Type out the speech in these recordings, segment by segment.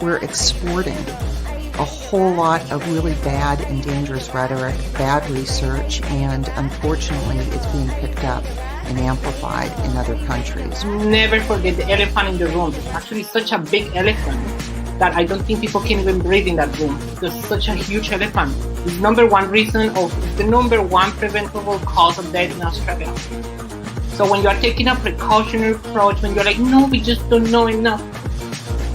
we're exporting a whole lot of really bad and dangerous rhetoric, bad research, and unfortunately it's being picked up and amplified in other countries. Never forget the elephant in the room. It's actually such a big elephant that I don't think people can even breathe in that room. There's such a huge elephant. It's the number one preventable cause of death in Australia. So when you are taking a precautionary approach, when you're like, no, we just don't know enough,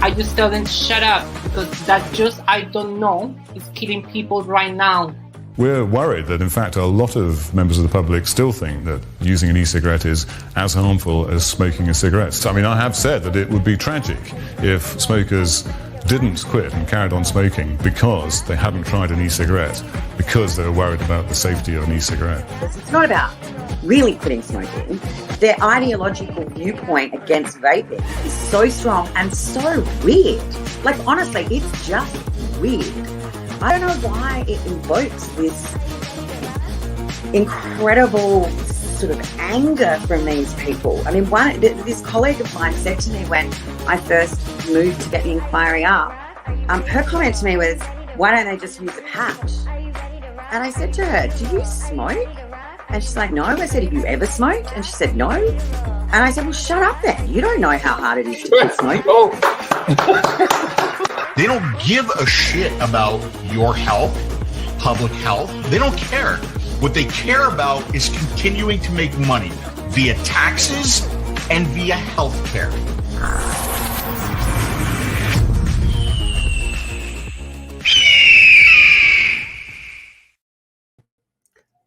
I just tell them, shut up, because that just I don't know is killing people right now. We're worried that, in fact, a lot of members of the public still think that using an e-cigarette is as harmful as smoking a cigarette. I mean, I have said that it would be tragic if smokers didn't quit and carried on smoking because they hadn't tried an e-cigarette, because they were worried about the safety of an e-cigarette. It's not about really quitting smoking. Their ideological viewpoint against vaping is so strong and so weird. Like, honestly, it's just weird. I don't know why it invokes this incredible sort of anger from these people. I mean, this colleague of mine said to me when I first moved to get the inquiry up, her comment to me was, why don't they just use a patch? And I said to her, do you smoke? And she's like, no. I said, have you ever smoked? And she said, no. And I said, well, shut up then. You don't know how hard it is to quit smoking. They don't give a shit about your health, public health. They don't care. What they care about is continuing to make money via taxes and via health care.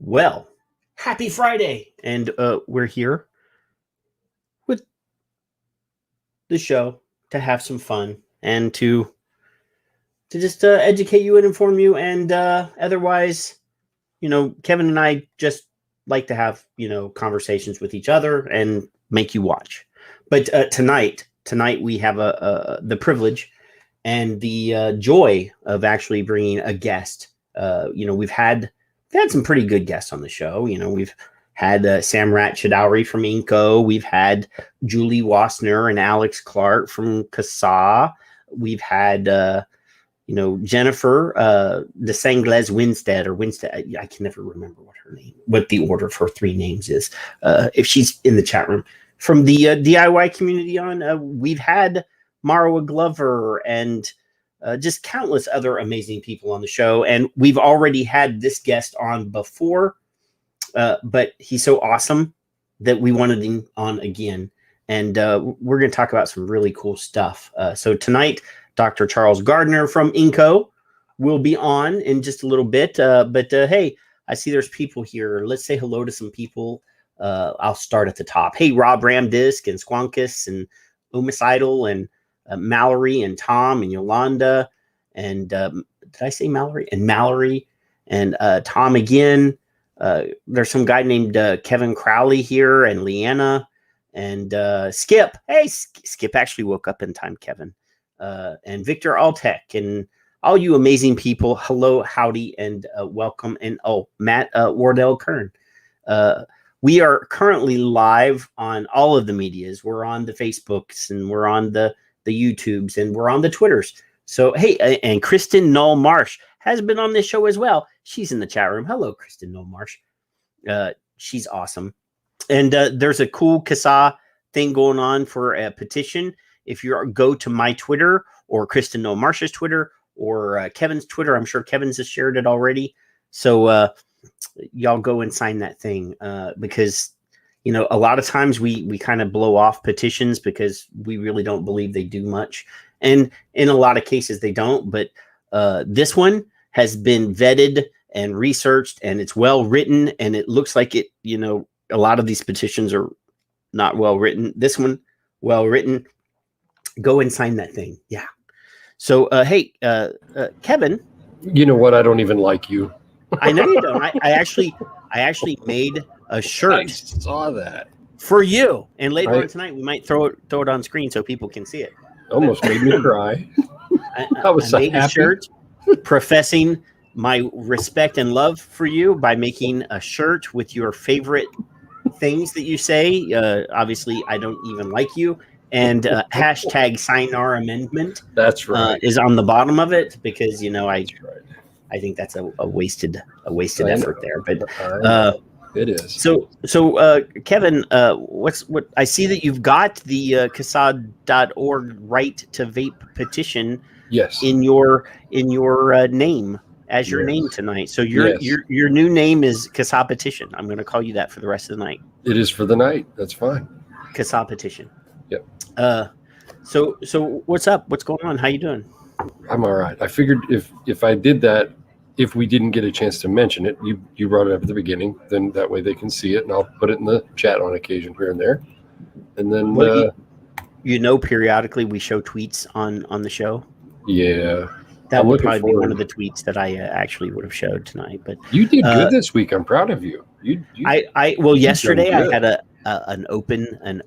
Well, happy Friday. And we're here with the show to have some fun and to just educate you and inform you. And otherwise, you know, Kevin and I just like to have, you know, conversations with each other and make you watch. But tonight we have the privilege and the joy of actually bringing a guest. You know, we've had some pretty good guests on the show. You know, we've had Samrat Chowdhury from INNCO. We've had Julie Wassner and Alex Clark from CASA. We've had, you know, Jennifer de Sangles Winstead, I can never remember what the order of her three names is. If she's in the chat room from the DIY community on, we've had Marwa Glover and just countless other amazing people on the show. And we've already had this guest on before, but he's so awesome that we wanted him on again. And we're going to talk about some really cool stuff. So tonight, Dr. Charles Gardner from INNCO will be on in just a little bit. But hey, I see there's people here. Let's say hello to some people. I'll start at the top. Hey, Rob Ramdisk and Squonkus and Omicidal and Mallory and Tom and Yolanda. And did I say Mallory? And Mallory and Tom again. There's some guy named Kevin Crowley here and Leanna and Skip. Hey, Skip actually woke up in time, Kevin. And Victor Altek and all you amazing people. Hello, howdy, and welcome. And Matt Wardell Kern. We are currently live on all of the medias. We're on the Facebooks and we're on the YouTubes and we're on the Twitters. So, hey, and Kristen Null Marsh has been on this show as well. She's in the chat room. Hello, Kristen Null Marsh. She's awesome. And there's a cool CASA thing going on for a petition. If you go to my Twitter or Kristen Null Marsh's Twitter or Kevin's Twitter, I'm sure Kevin's has shared it already. So y'all go and sign that thing because, you know, a lot of times we kind of blow off petitions because we really don't believe they do much. And in a lot of cases they don't. But this one has been vetted and researched and it's well written. And it looks like it, you know, a lot of these petitions are not well written. This one, well written. Go and sign that thing. Yeah. So, hey, Kevin. You know what? I don't even like you. I know you don't. I actually made a shirt. I saw that for you. And later on tonight, we might throw it on screen so people can see it. Almost made me cry. I made a shirt professing my respect and love for you by making a shirt with your favorite things that you say. Obviously, I don't even like you. And hashtag sign our amendment That's right. is on the bottom of it because I That's right. I think that's a wasted I effort know. there. But I know. It is. So Kevin, what I see that you've got the CASAD.org right to vape petition Yes. in your name as your Yes. name tonight. So your new name is CASA petition. I'm going to call you that for the rest of the night. It is for the night. That's fine. CASA petition. Yep. So what's up? What's going on? How you doing? I'm all right. I figured if I did that, if we didn't get a chance to mention it, you brought it up at the beginning, then that way they can see it, and I'll put it in the chat on occasion here and there. And then periodically we show tweets on the show. Yeah. That I'm would looking probably be forward. one of the tweets that I actually would have showed tonight. But You did good this week. I'm proud of you. Yesterday done I good. had an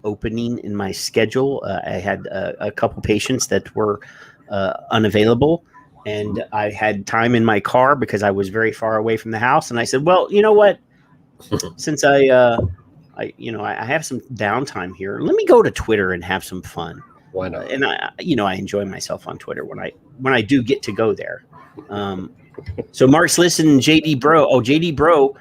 opening in my schedule. I had a couple patients that were unavailable, and I had time in my car because I was very far away from the house. And I said, well, you know what? Since I have some downtime here, let me go to Twitter and have some fun. Why not? And I enjoy myself on Twitter when I do get to go there. So Mark's listening, JD Bro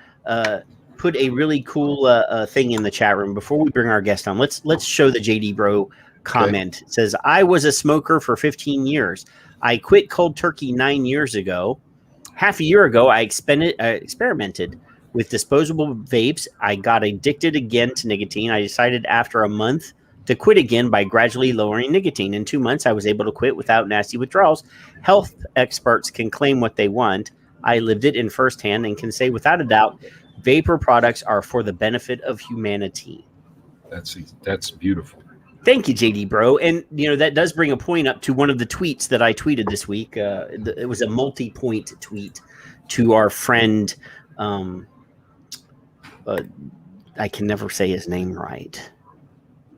put a really cool thing in the chat room before we bring our guest on. Let's show the JD Bro comment. It says, I was a smoker for 15 years. I quit cold turkey 9 years ago. Half a year ago, I experimented with disposable vapes. I got addicted again to nicotine. I decided after a month to quit again by gradually lowering nicotine. In 2 months, I was able to quit without nasty withdrawals. Health experts can claim what they want. I lived it in firsthand and can say without a doubt, vapor products are for the benefit of humanity. That's beautiful. Thank you, JD Bro. And, that does bring a point up to one of the tweets that I tweeted this week. It was a multi-point tweet to our friend. I can never say his name right.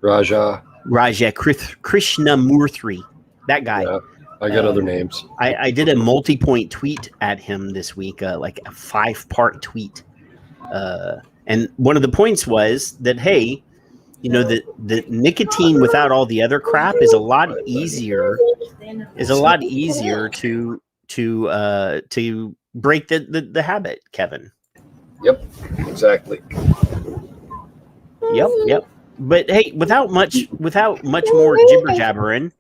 Raja Krishnamurthy. That guy. Yeah, I got other names. I did a multi-point tweet at him this week, like a 5-part tweet. And one of the points was that, hey, the nicotine without all the other crap is a lot easier to break the habit, Kevin. Yep, exactly. Yep. But hey, without much more jibber jabbering,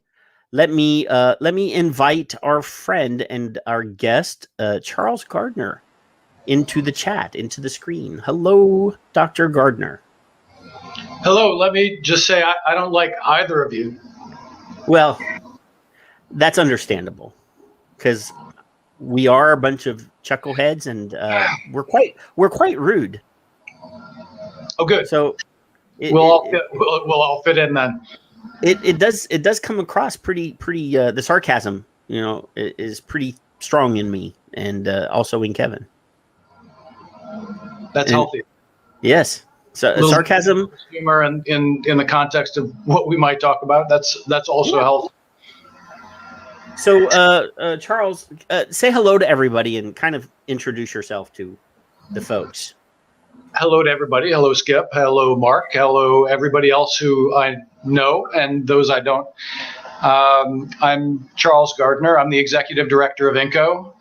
let me invite our friend and our guest, Charles Gardner, into the chat, into the screen. Hello, Dr. Gardner. Hello, let me just say I don't like either of you. Well, that's understandable because we are a bunch of chuckleheads and we're quite rude. Oh, good. So we'll all fit in then. It does come across pretty the sarcasm, is pretty strong in me and also in Kevin. That's healthy. Yes. So sarcasm, humor, and in the context of what we might talk about, that's also healthy. So, Charles, say hello to everybody and kind of introduce yourself to the folks. Hello to everybody. Hello, Skip. Hello, Mark. Hello, everybody else who I know and those I don't. I'm Charles Gardner. I'm the executive director of INNCO,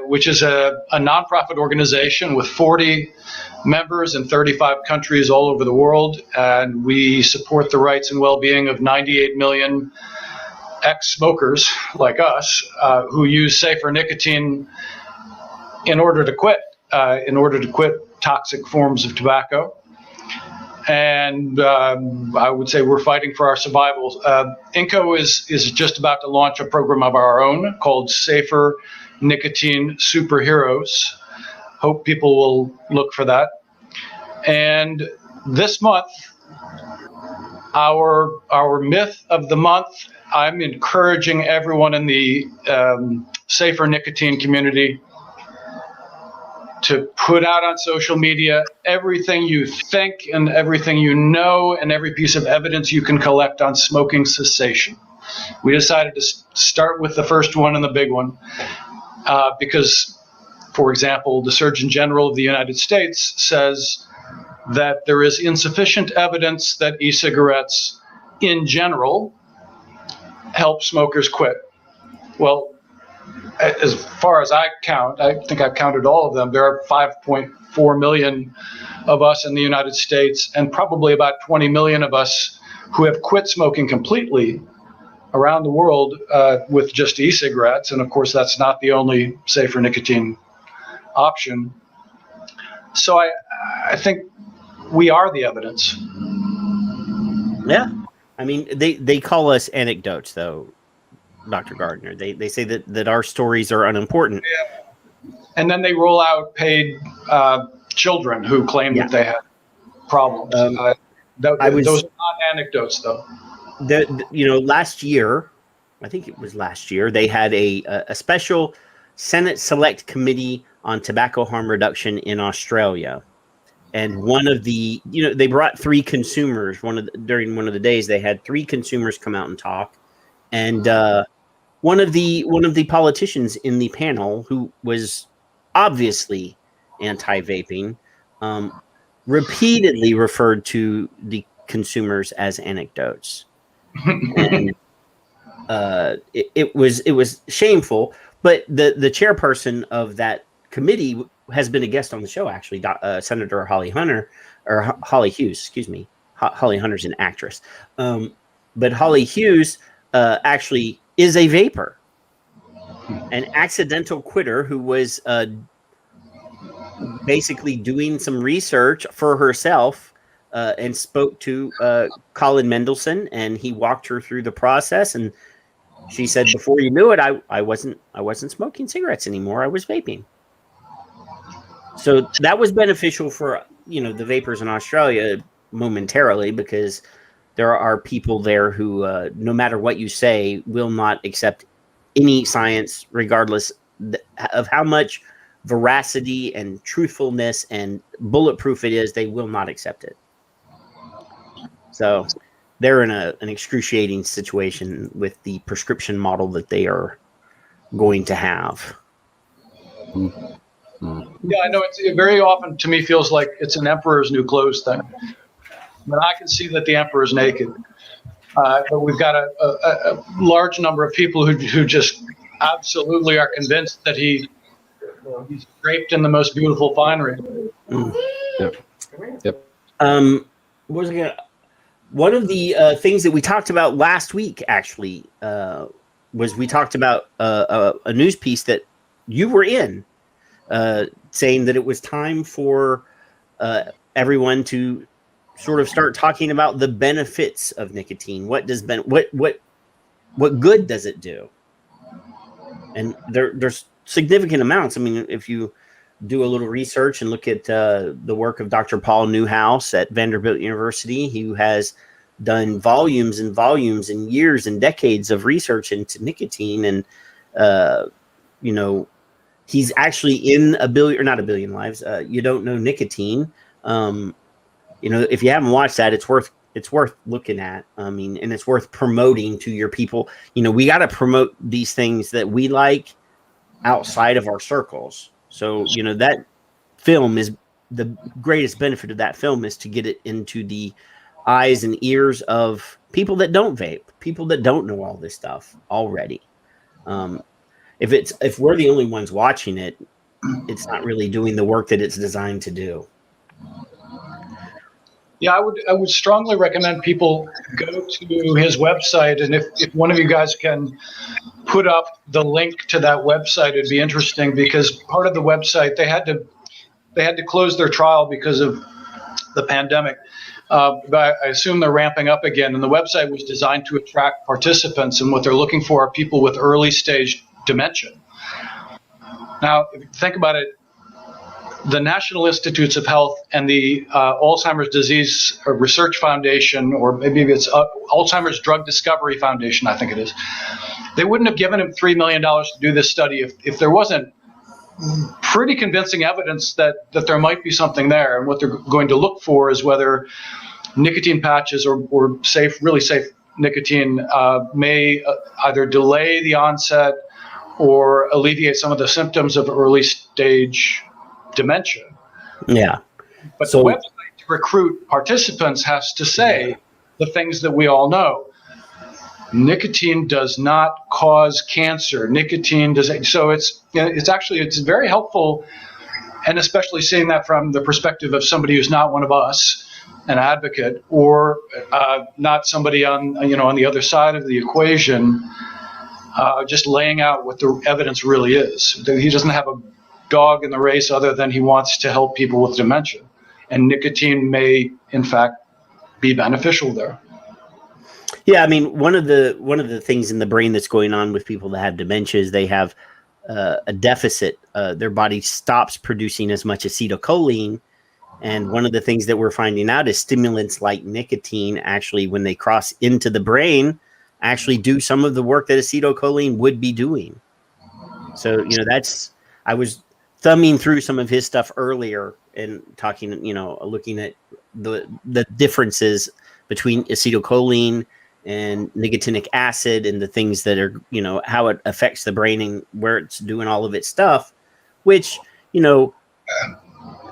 which is a nonprofit organization with 40 members in 35 countries all over the world, and we support the rights and well-being of 98 million ex-smokers like us who use safer nicotine in order to quit toxic forms of tobacco. And I would say we're fighting for our survival. INNCO is just about to launch a program of our own called Safer Nicotine Superheroes. Hope people will look for that. And this month, our myth of the month, I'm encouraging everyone in the safer nicotine community to put out on social media everything you think and everything you know and every piece of evidence you can collect on smoking cessation. We decided to start with the first one and the big one because, for example, the Surgeon General of the United States says that there is insufficient evidence that e-cigarettes in general, help smokers quit. Well, as far as I count, I think I've counted all of them. There are 5.4 million of us in the United States, and probably about 20 million of us who have quit smoking completely around the world with just e-cigarettes. And of course, that's not the only safer nicotine option. So I think we are the evidence. Yeah. I mean, they call us anecdotes, though, Dr. Gardner. They say that our stories are unimportant. Yeah. And then they roll out paid children who claim that they had problems. Those are not anecdotes, though. Last year, I think it was last year, they had a special Senate Select Committee on Tobacco Harm Reduction in Australia. And one of the, they brought three consumers. During one of the days, they had three consumers come out and talk. And one of the politicians in the panel, who was obviously anti-vaping, repeatedly referred to the consumers as anecdotes. And it was shameful. But the chairperson of that committee has been a guest on the show, actually, Senator Holly Hughes, excuse me. Holly Hunter's an actress. But Holly Hughes actually is a vapor, an accidental quitter who was basically doing some research for herself and spoke to Colin Mendelsohn, and he walked her through the process. And she said, before you knew it, I wasn't smoking cigarettes anymore. I was vaping. So that was beneficial for, the vapors in Australia momentarily, because there are people there who, no matter what you say, will not accept any science, regardless of how much veracity and truthfulness and bulletproof it is. They will not accept it. So they're in an excruciating situation with the prescription model that they are going to have. Yeah, I know it very often to me feels like it's an emperor's new clothes thing. But I can see that the emperor is naked. But we've got a large number of people who just absolutely are convinced that he's draped in the most beautiful finery. Yep. One of the things that we talked about last week, actually, was we talked about a news piece that you were in, saying that it was time for everyone to sort of start talking about the benefits of nicotine. What good does it do? And there's significant amounts. I mean, if you do a little research and look at the work of Dr. Paul Newhouse at Vanderbilt University, who has done volumes and volumes and years and decades of research into nicotine, and he's actually in not a billion lives. You don't know nicotine. If you haven't watched that, it's worth looking at. I mean, and it's worth promoting to your people. We got to promote these things that we like outside of our circles. So, that film is the greatest benefit of that film is to get it into the eyes and ears of people that don't vape, people that don't know all this stuff already. If we're the only ones watching it, it's not really doing the work that it's designed to do. Yeah, I would strongly recommend people go to his website, and if one of you guys can put up the link to that website, it'd be interesting, because part of the website they had to close their trial because of the pandemic. But I assume they're ramping up again, and the website was designed to attract participants, and what they're looking for are people with early stage dementia. Now, if you think about it, the National Institutes of Health and the Alzheimer's Disease Research Foundation, or maybe it's Alzheimer's Drug Discovery Foundation, I think it is, they wouldn't have given him $3 million to do this study if there wasn't pretty convincing evidence that there might be something there. And what they're going to look for is whether nicotine patches or really safe nicotine may either delay the onset or alleviate some of the symptoms of early stage dementia. Yeah. But the website to recruit participants has to say the things that we all know. Nicotine does not cause cancer. Nicotine does. So it's very helpful, and especially seeing that from the perspective of somebody who's not one of us, an advocate, or not somebody on the other side of the equation, just laying out what the evidence really is. He doesn't have a dog in the race other than he wants to help people with dementia, and nicotine may, in fact, be beneficial there. Yeah, I mean, one of the things in the brain that's going on with people that have dementia is they have a deficit. Their body stops producing as much acetylcholine, and one of the things that we're finding out is stimulants like nicotine, actually, when they cross into the brain, actually do some of the work that acetylcholine would be doing. So, I was thumbing through some of his stuff earlier and talking, looking at the differences between acetylcholine and nicotinic acid and the things that are, how it affects the brain and where it's doing all of its stuff, which,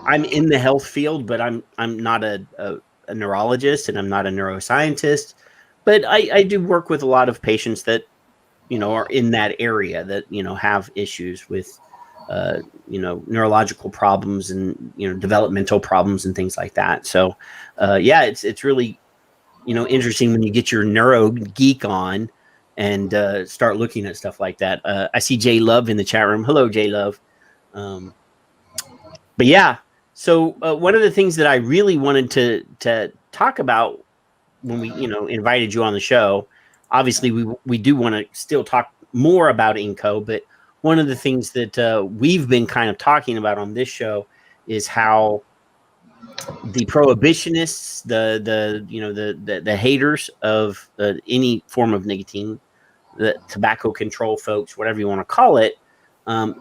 I'm in the health field, but I'm not a neurologist and I'm not a neuroscientist, but I do work with a lot of patients that, are in that area that, have issues with, neurological problems and, developmental problems and things like that. So, it's really, interesting when you get your neuro geek on and start looking at stuff like that. I see Jay Love in the chat room. Hello, Jay Love. But yeah, so one of the things that I really wanted to talk about when we, invited you on the show, obviously we do want to still talk more about INNCO, but one of the things that we've been kind of talking about on this show is how the prohibitionists, the haters of any form of nicotine, the tobacco control folks, whatever you want to call it, and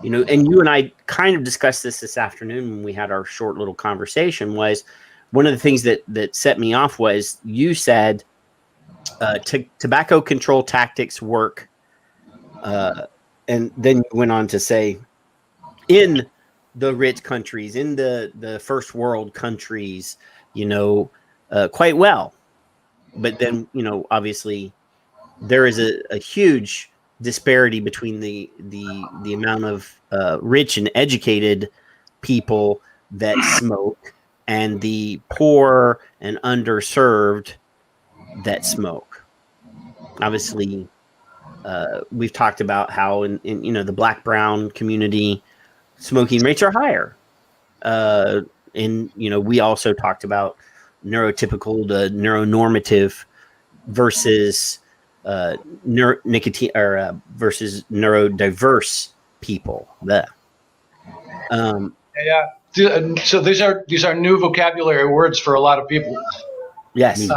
you and I kind of discussed this afternoon when we had our short little conversation, was one of the things that set me off was you said tobacco control tactics work, and then you went on to say in the rich countries, in the first world countries, quite well. But then, obviously there is a huge disparity between the amount of rich and educated people that smoke and the poor and underserved that smoke. Obviously, we've talked about how in the Black brown community, smoking rates are higher. And, we also talked about neurotypical to neuronormative versus nicotine or versus neurodiverse people. So these are new vocabulary words for a lot of people. Yes. So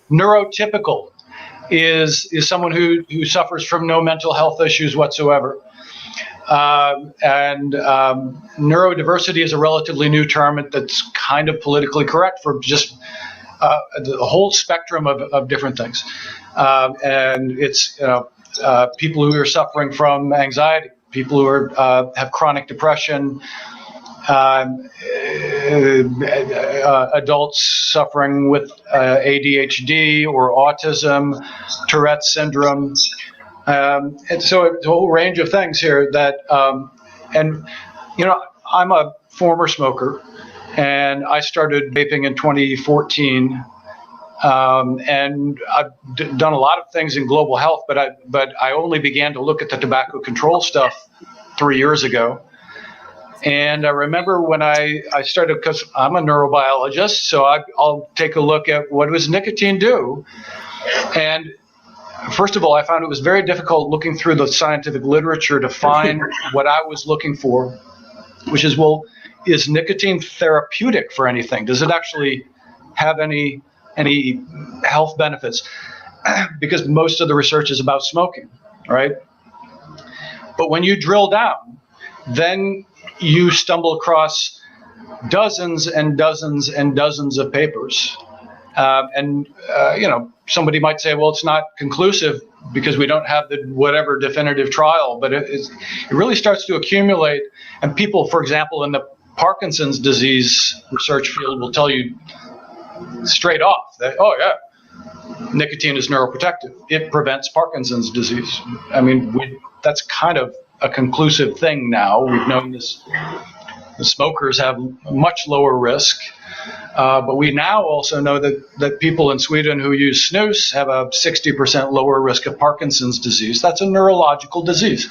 neurotypical is someone who suffers from no mental health issues whatsoever. And neurodiversity is a relatively new term that's kind of politically correct for just the whole spectrum of different things. And it's people who are suffering from anxiety, people who have chronic depression, adults suffering with ADHD or autism, Tourette's syndrome. And so it's a whole range of things here that, I'm a former smoker, and I started vaping in 2014. And I've done a lot of things in global health, but I only began to look at the tobacco control stuff 3 years ago. And I remember when I started, because I'm a neurobiologist, so I'll take a look at what does nicotine do. And first of all, I found it was very difficult looking through the scientific literature to find what I was looking for, which is, well, is nicotine therapeutic for anything? Does it actually have any health benefits? Because most of the research is about smoking, right? But when you drill down, then you stumble across dozens and dozens and dozens of papers. Somebody might say, well, it's not conclusive because we don't have the whatever definitive trial, but it really starts to accumulate. And people, for example, in the Parkinson's disease research field will tell you straight off that, oh yeah, nicotine is neuroprotective. It prevents Parkinson's disease. I mean, that's kind of a conclusive thing now. We've known this. The smokers have much lower risk, but we now also know that people in Sweden who use snus have a 60% lower risk of Parkinson's disease. That's a neurological disease.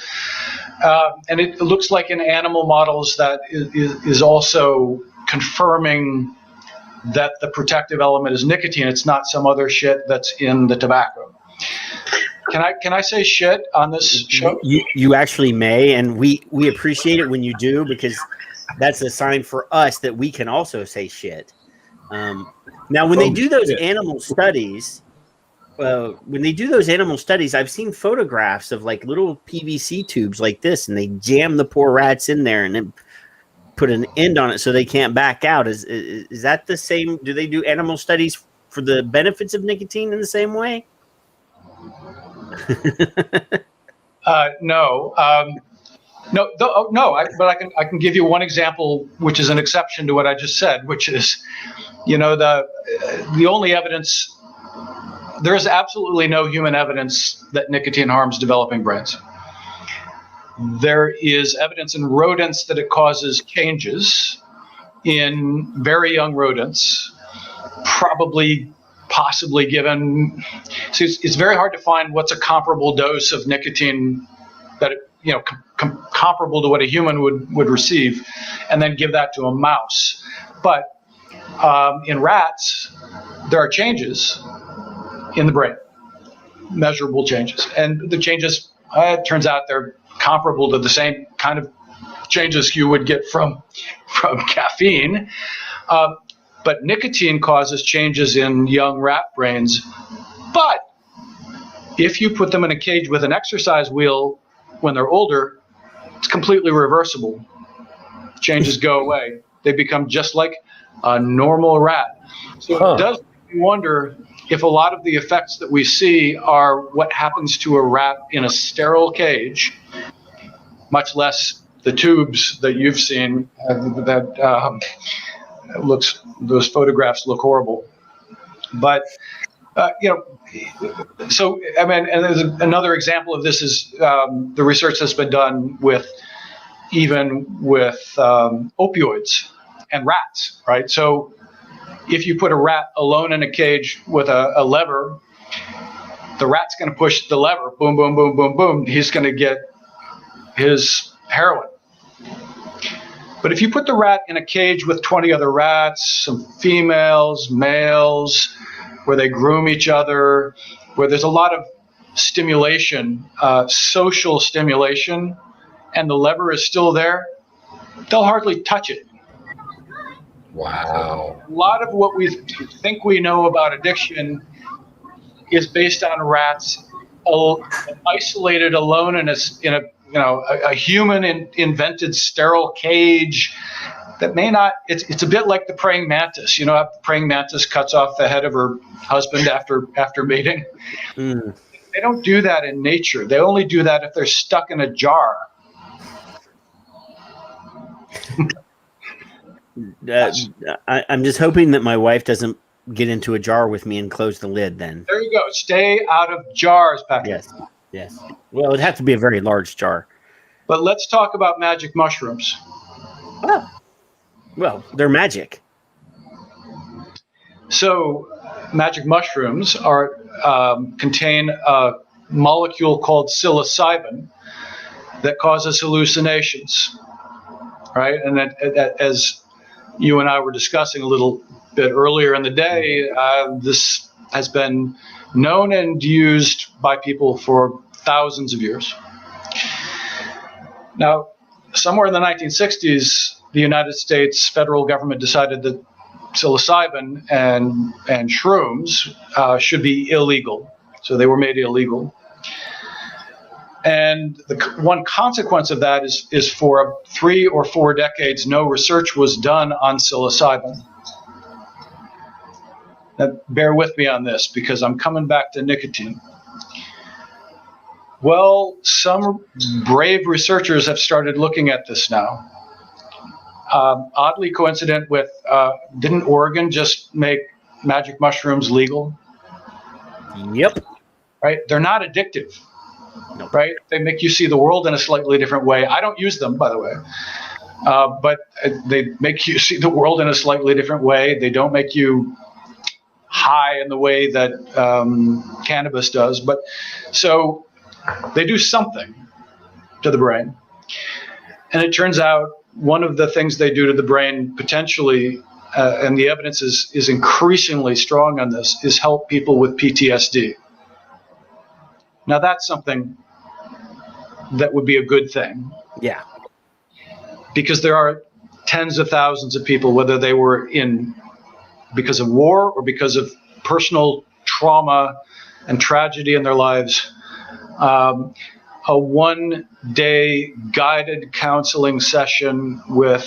And it looks like in animal models that is also confirming that the protective element is nicotine. It's not some other shit that's in the tobacco. Can I say shit on this show? You actually may, and we appreciate it when you do, because that's a sign for us that we can also say shit. Now, when they do those animal studies, I've seen photographs of like little PVC tubes like this, and they jam the poor rats in there and then put an end on it so they can't back out. Is that the same? Do they do animal studies for the benefits of nicotine in the same way? No. But I can give you one example, which is an exception to what I just said, which is, the only evidence. There is absolutely no human evidence that nicotine harms developing brains. There is evidence in rodents that it causes changes in very young rodents, possibly given. So it's very hard to find what's a comparable dose of nicotine that comparable to what a human would receive, and then give that to a mouse. But in rats, there are changes in the brain, measurable changes, and the changes, it turns out, they're comparable to the same kind of changes you would get from caffeine. But nicotine causes changes in young rat brains. But if you put them in a cage with an exercise wheel when they're older, it's completely reversible. Changes go away. They become just like a normal rat. So It does make me wonder if a lot of the effects that we see are what happens to a rat in a sterile cage, much less the tubes that you've seen those photographs look horrible. But, so, I mean, and there's another example of this is the research that's been done with opioids and rats, right? So if you put a rat alone in a cage with a lever, the rat's going to push the lever, boom, boom, boom, boom, boom. He's going to get his heroin. But if you put the rat in a cage with 20 other rats, some females, males, where they groom each other, where there's a lot of stimulation, social stimulation, and the lever is still there, they'll hardly touch it. Wow. A lot of what we think we know about addiction is based on rats isolated alone in a human invented sterile cage that may not. It's a bit like the praying mantis. You know, how the praying mantis cuts off the head of her husband after mating. Mm. They don't do that in nature. They only do that if they're stuck in a jar. I'm just hoping that my wife doesn't get into a jar with me and close the lid then. There you go. Stay out of jars, Patrick. Yes. Well, it'd have to be a very large jar. But let's talk about magic mushrooms. Oh. Well, they're magic. So magic mushrooms contain a molecule called psilocybin that causes hallucinations, right? And that, as you and I were discussing a little bit earlier in the day, this has been known and used by people for thousands of years. Now, somewhere in the 1960s, the United States federal government decided that psilocybin and shrooms should be illegal. So they were made illegal. And the one consequence of that is for 3 or 4 decades, no research was done on psilocybin. Now, bear with me on this because I'm coming back to nicotine. Well, some brave researchers have started looking at this now. Oddly coincident with, didn't Oregon just make magic mushrooms legal? Yep. Right? They're not addictive. Nope. Right? They make you see the world in a slightly different way. I don't use them, by the way. But they make you see the world in a slightly different way. They don't make you high in the way that cannabis does. But so they do something to the brain. And it turns out one of the things they do to the brain potentially, and the evidence is increasingly strong on this, is help people with PTSD. Now that's something that would be a good thing. Yeah. Because there are tens of thousands of people, whether they were because of war or because of personal trauma and tragedy in their lives, a one-day guided counseling session with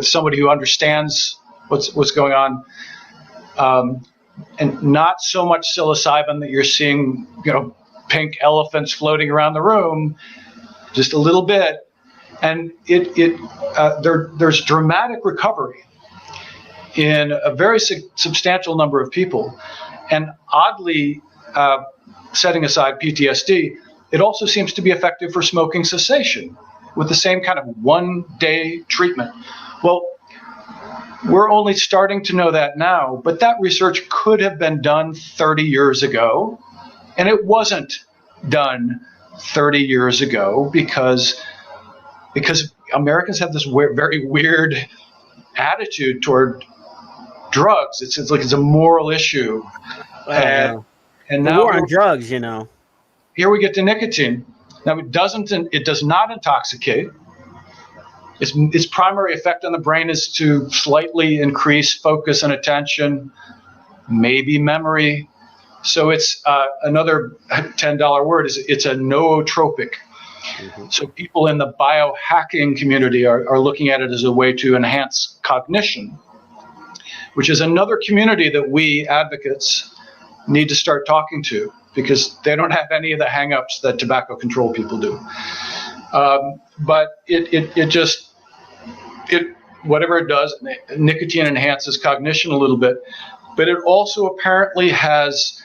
somebody who understands what's going on, and not so much psilocybin that you're seeing, pink elephants floating around the room, just a little bit. And there's dramatic recovery in a very substantial number of people. And oddly, setting aside PTSD, it also seems to be effective for smoking cessation with the same kind of one-day treatment. Well, we're only starting to know that now, but that research could have been done 30 years ago, and it wasn't done 30 years ago because Americans have this very weird attitude toward drugs. It's like it's a moral issue. And the now war on drugs, Here we get to nicotine. Now it does not intoxicate. Its primary effect on the brain is to slightly increase focus and attention, maybe memory. So it's another $10 word is it's a nootropic. Mm-hmm. So people in the biohacking community are looking at it as a way to enhance cognition, which is another community that we advocates need to start talking to because they don't have any of the hangups that tobacco control people do. But whatever it does, nicotine enhances cognition a little bit, but it also apparently has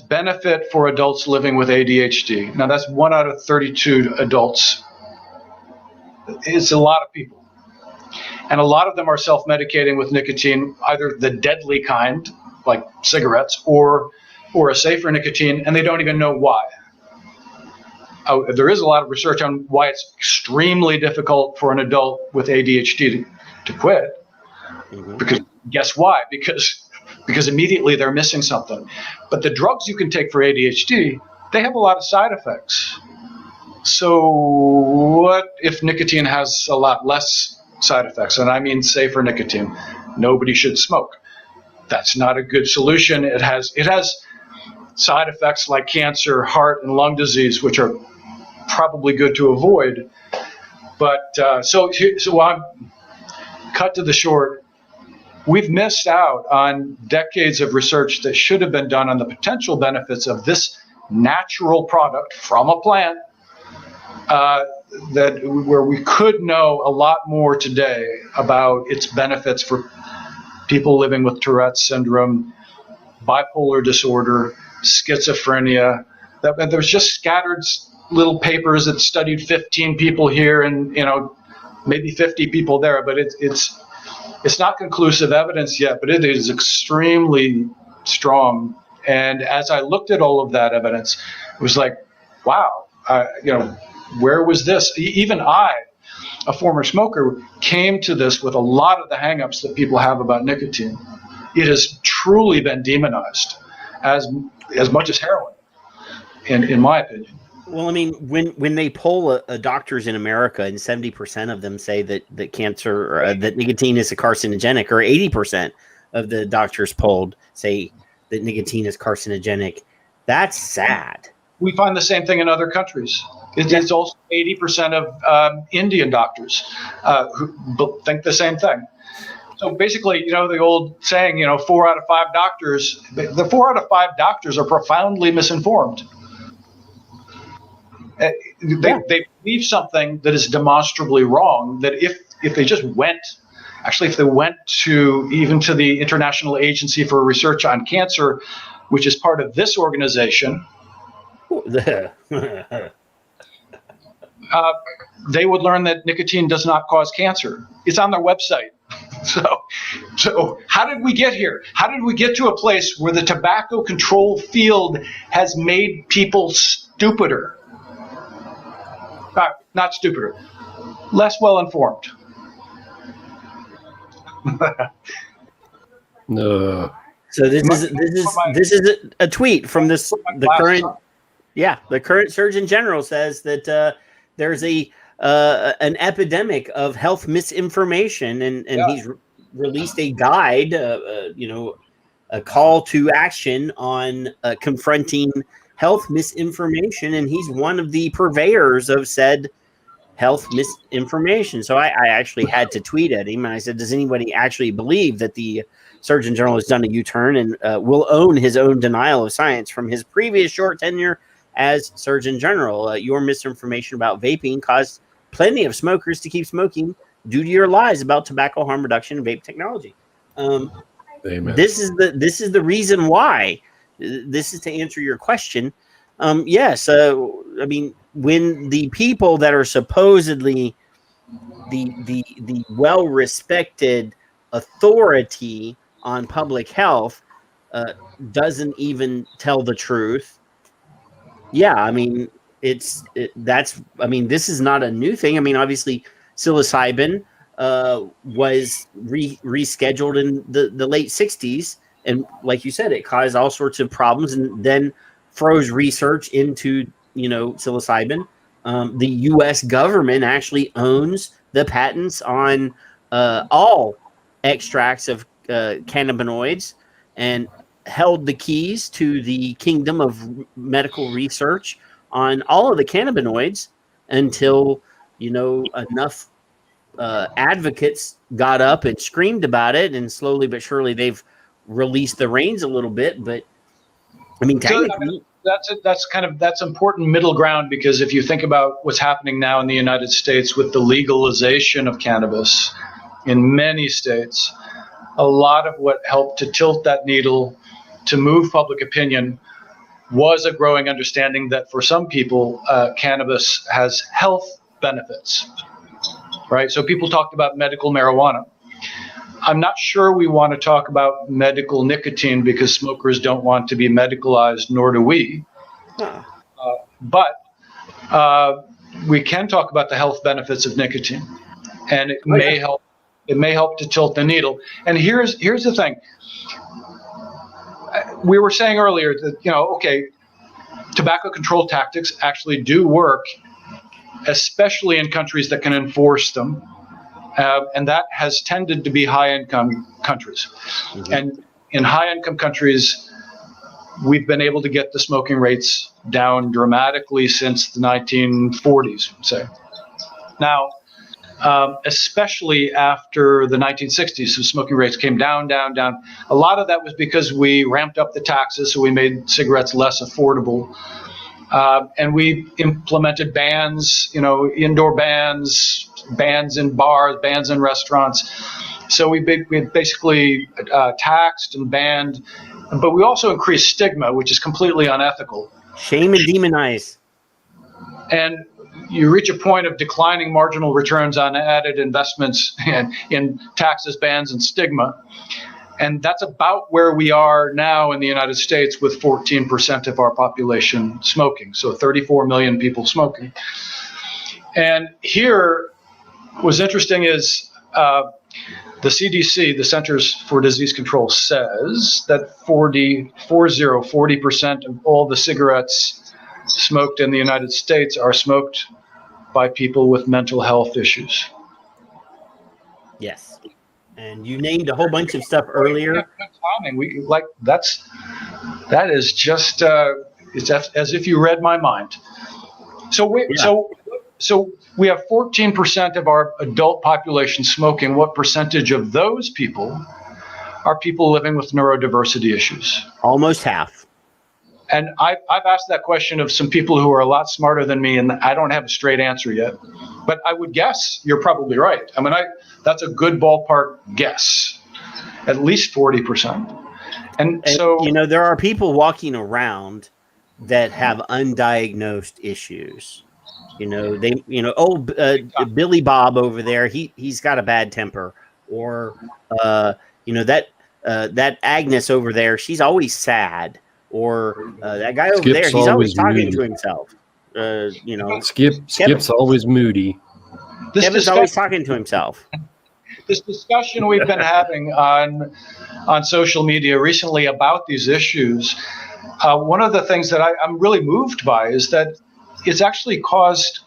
benefit for adults living with ADHD. Now that's 1 out of 32 adults. It's a lot of people. And a lot of them are self-medicating with nicotine, either the deadly kind, like cigarettes, or a safer nicotine, and they don't even know why. There is a lot of research on why it's extremely difficult for an adult with ADHD to quit. Mm-hmm. Because guess why? Because immediately they're missing something. But the drugs you can take for ADHD, they have a lot of side effects. So what if nicotine has a lot less side effects? And I mean safer nicotine. Nobody should smoke. That's not a good solution. It has side effects like cancer, heart, and lung disease, which are probably good to avoid. But so I'm cut to the short. We've missed out on decades of research that should have been done on the potential benefits of this natural product from a plant, where we could know a lot more today about its benefits for people living with Tourette's syndrome, bipolar disorder, schizophrenia. There's just scattered little papers that studied 15 people here and maybe 50 people there, but it's not conclusive evidence yet, but it is extremely strong. And as I looked at all of that evidence, it was like, wow, where was this? Even I, a former smoker, came to this with a lot of the hangups that people have about nicotine. It has truly been demonized as much as heroin, in my opinion. Well, I mean, when they poll doctors in America, and 70% of them say that cancer or that nicotine is a carcinogenic, or 80% of the doctors polled say that nicotine is carcinogenic, that's sad. We find the same thing in other countries. It's also 80% of Indian doctors who think the same thing. So basically, the old saying, 4 out of 5 doctors, the 4 out of 5 doctors are profoundly misinformed. They believe something that is demonstrably wrong, that if they just went Actually, if they went to even to the International Agency for Research on Cancer, which is part of this organization, they would learn that nicotine does not cause cancer. It's on their website. So how did we get here? How did we get to a place where the tobacco control field has made people stupider? Not stupider, less well informed. No. So this is a tweet from the current Surgeon General says that there's an epidemic of health misinformation, and he's released a guide, a call to action on confronting health misinformation, and he's one of the purveyors of said health misinformation. So I actually had to tweet at him, and I said, does anybody actually believe that the Surgeon General has done a U-turn and will own his own denial of science from his previous short tenure as Surgeon General? Your misinformation about vaping caused plenty of smokers to keep smoking due to your lies about tobacco harm reduction and vape technology. Amen. This is the reason why. This is to answer your question. Yes. I mean, when the people that are supposedly the well-respected authority on public health doesn't even tell the truth. Yeah, I mean, this is not a new thing. I mean, obviously, psilocybin was rescheduled in the late 60s. And like you said, it caused all sorts of problems and then froze research into, psilocybin. The U.S. government actually owns the patents on all extracts of cannabinoids and held the keys to the kingdom of medical research on all of the cannabinoids until, enough advocates got up and screamed about it, and slowly but surely they've released the reins a little bit. But I mean, technically, that's important middle ground, because if you think about what's happening now in the United States with the legalization of cannabis in many states, a lot of what helped to tilt that needle to move public opinion was a growing understanding that for some people, cannabis has health benefits, right? So people talked about medical marijuana. I'm not sure we want to talk about medical nicotine because smokers don't want to be medicalized, nor do we. But we can talk about the health benefits of nicotine, and it may help. It may help to tilt the needle. And here's the thing. We were saying earlier that tobacco control tactics actually do work, especially in countries that can enforce them. And that has tended to be high-income countries. Mm-hmm. And in high-income countries, we've been able to get the smoking rates down dramatically since the 1940s, say. Now, especially after the 1960s, so smoking rates came down. A lot of that was because we ramped up the taxes, so we made cigarettes less affordable. And we implemented bans, indoor bans in bars, bans in restaurants. So we basically taxed and banned, but we also increased stigma, which is completely unethical. Shame and demonize. And you reach a point of declining marginal returns on added investments in taxes, bans, and stigma. And that's about where we are now in the United States, with 14% of our population smoking. So 34 million people smoking. And here, what's interesting is the CDC, the Centers for Disease Control, says that 40% of all the cigarettes smoked in the United States are smoked by people with mental health issues. Yes. And you named a whole bunch of stuff earlier. That is just it's as if you read my mind. So we have 14% of our adult population smoking. What percentage of those people are people living with neurodiversity issues? Almost half. And I've asked that question of some people who are a lot smarter than me, and I don't have a straight answer yet. But I would guess you're probably right. I mean, that's a good ballpark guess, at least 40%. And so, there are people walking around that have undiagnosed issues. Billy Bob over there, he's got a bad temper, or that Agnes over there, she's always sad, or that guy over Skip's there, he's always talking moody. to himself. Skip's always moody. Kevin's always talking to himself. This discussion we've been having on social media recently about these issues, one of the things that I'm really moved by is that it's actually caused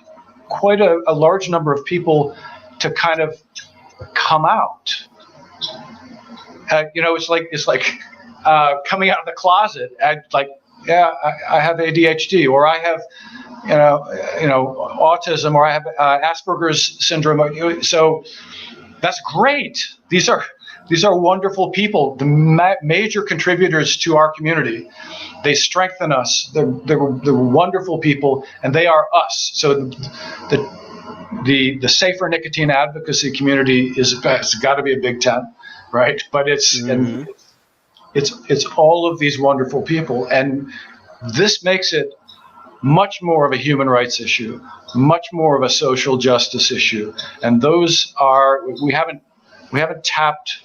quite a large number of people to kind of come out. It's like coming out of the closet. I have ADHD, or I have autism, or I have Asperger's syndrome. So that's great. These are wonderful people, the major contributors to our community. They strengthen us. They're wonderful people, and they are us. So the safer nicotine advocacy community has got to be a big tent, right? But it's all of these wonderful people, and this makes it much more of a human rights issue, much more of a social justice issue, and we haven't tapped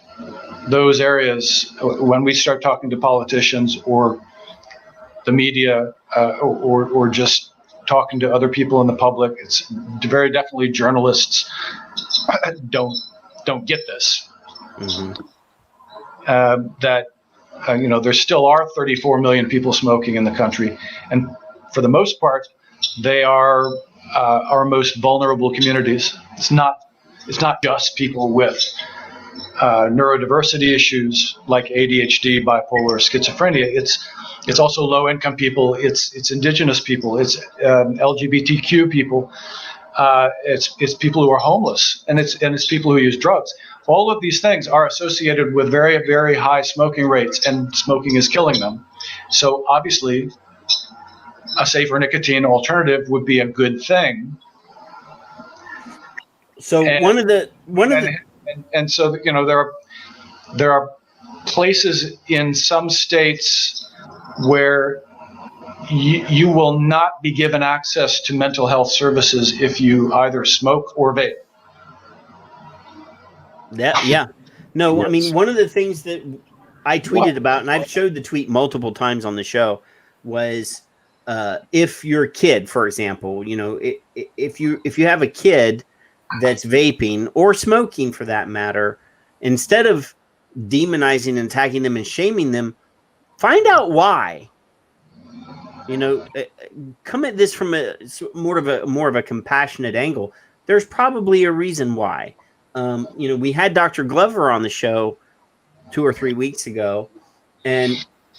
those areas when we start talking to politicians or the media, or just talking to other people in the public. It's very definitely journalists don't get this. That there still are 34 million people smoking in the country, and for the most part, they are our most vulnerable communities. It's not just people with neurodiversity issues like ADHD, bipolar, schizophrenia. It's also low-income people. It's indigenous people. It's LGBTQ people. It's people who are homeless, and it's people who use drugs. All of these things are associated with very, very high smoking rates, and smoking is killing them. So obviously, a safer nicotine alternative would be a good thing. So so there are places in some states where you will not be given access to mental health services if you either smoke or vape. Yeah. No, yes. I mean, one of the things that I tweeted about, and I've showed the tweet multiple times on the show, was if your kid, for example, if you have a kid that's vaping or smoking for that matter, instead of demonizing and attacking them and shaming them, find out why. Come at this from more of a compassionate angle. There's probably a reason why. We had Dr. Glover on the show 2 or 3 weeks ago, and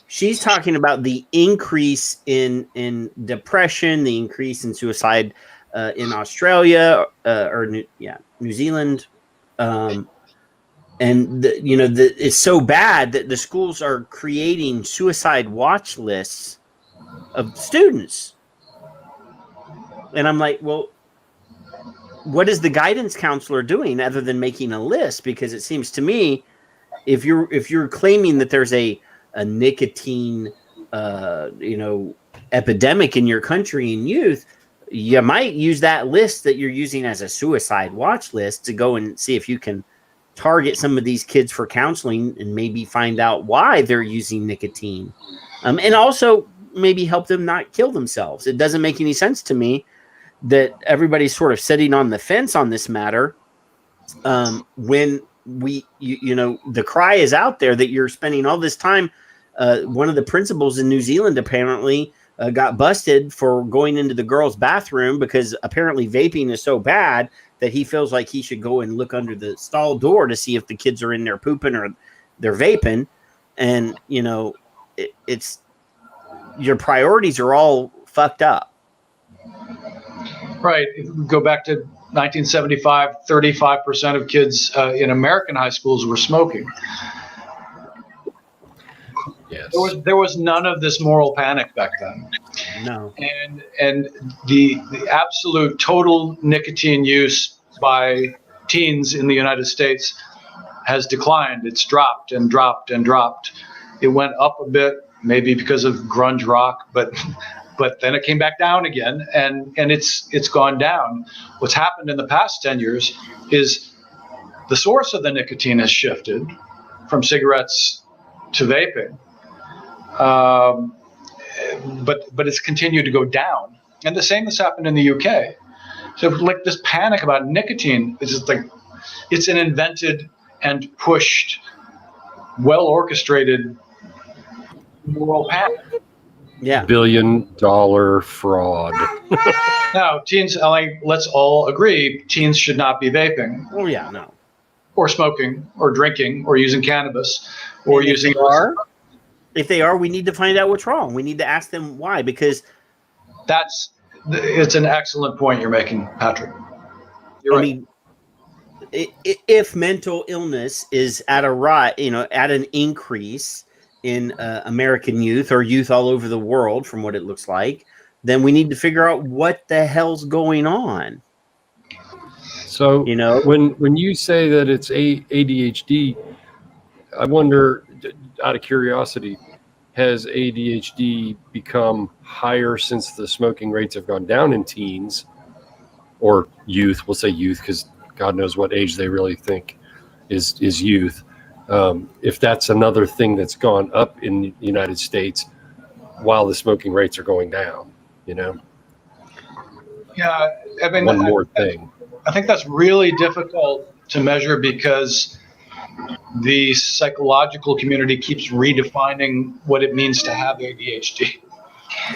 she's talking about the increase in depression, the increase in suicide in Australia New Zealand, and it's so bad that the schools are creating suicide watch lists of students. And I'm like, well, what is the guidance counselor doing other than making a list? Because it seems to me, if you're claiming that there's a nicotine epidemic in your country and youth, you might use that list that you're using as a suicide watch list to go and see if you can target some of these kids for counseling and maybe find out why they're using nicotine, and also maybe help them not kill themselves. It doesn't make any sense to me that everybody's sort of sitting on the fence on this matter, when the cry is out there that you're spending all this time. One of the principals in New Zealand apparently got busted for going into the girls' bathroom because apparently vaping is so bad that he feels like he should go and look under the stall door to see if the kids are in there pooping or they're vaping. And, it's your priorities are all fucked up. Right. If we go back to 1975, 35% of kids in American high schools were smoking. Yes. There was none of this moral panic back then. No. And the absolute total nicotine use by teens in the United States has declined. It's dropped and dropped and dropped. It went up a bit, maybe because of grunge rock, but then it came back down again, and it's gone down. What's happened in the past 10 years is the source of the nicotine has shifted from cigarettes to vaping, but it's continued to go down, and the same has happened in the UK. So like this panic about nicotine is just like it's an invented and pushed, well orchestrated moral panic. Yeah. $1 billion fraud. Now, teens, let's all agree, teens should not be vaping. Oh yeah, no. Or smoking, or drinking, or using cannabis, or And using. If they are, we need to find out what's wrong. We need to ask them why, because it's an excellent point you're making, Patrick. You're right. mean, if mental illness is at at an increase in American youth or youth all over the world, from what it looks like, then we need to figure out what the hell's going on. So when you say that it's ADHD, I wonder, out of curiosity, has ADHD become higher since the smoking rates have gone down in teens or youth? We'll say youth because God knows what age they really think is youth. If that's another thing that's gone up in the United States while the smoking rates are going down, Yeah, I mean, one more thing. I think that's really difficult to measure because the psychological community keeps redefining what it means to have ADHD.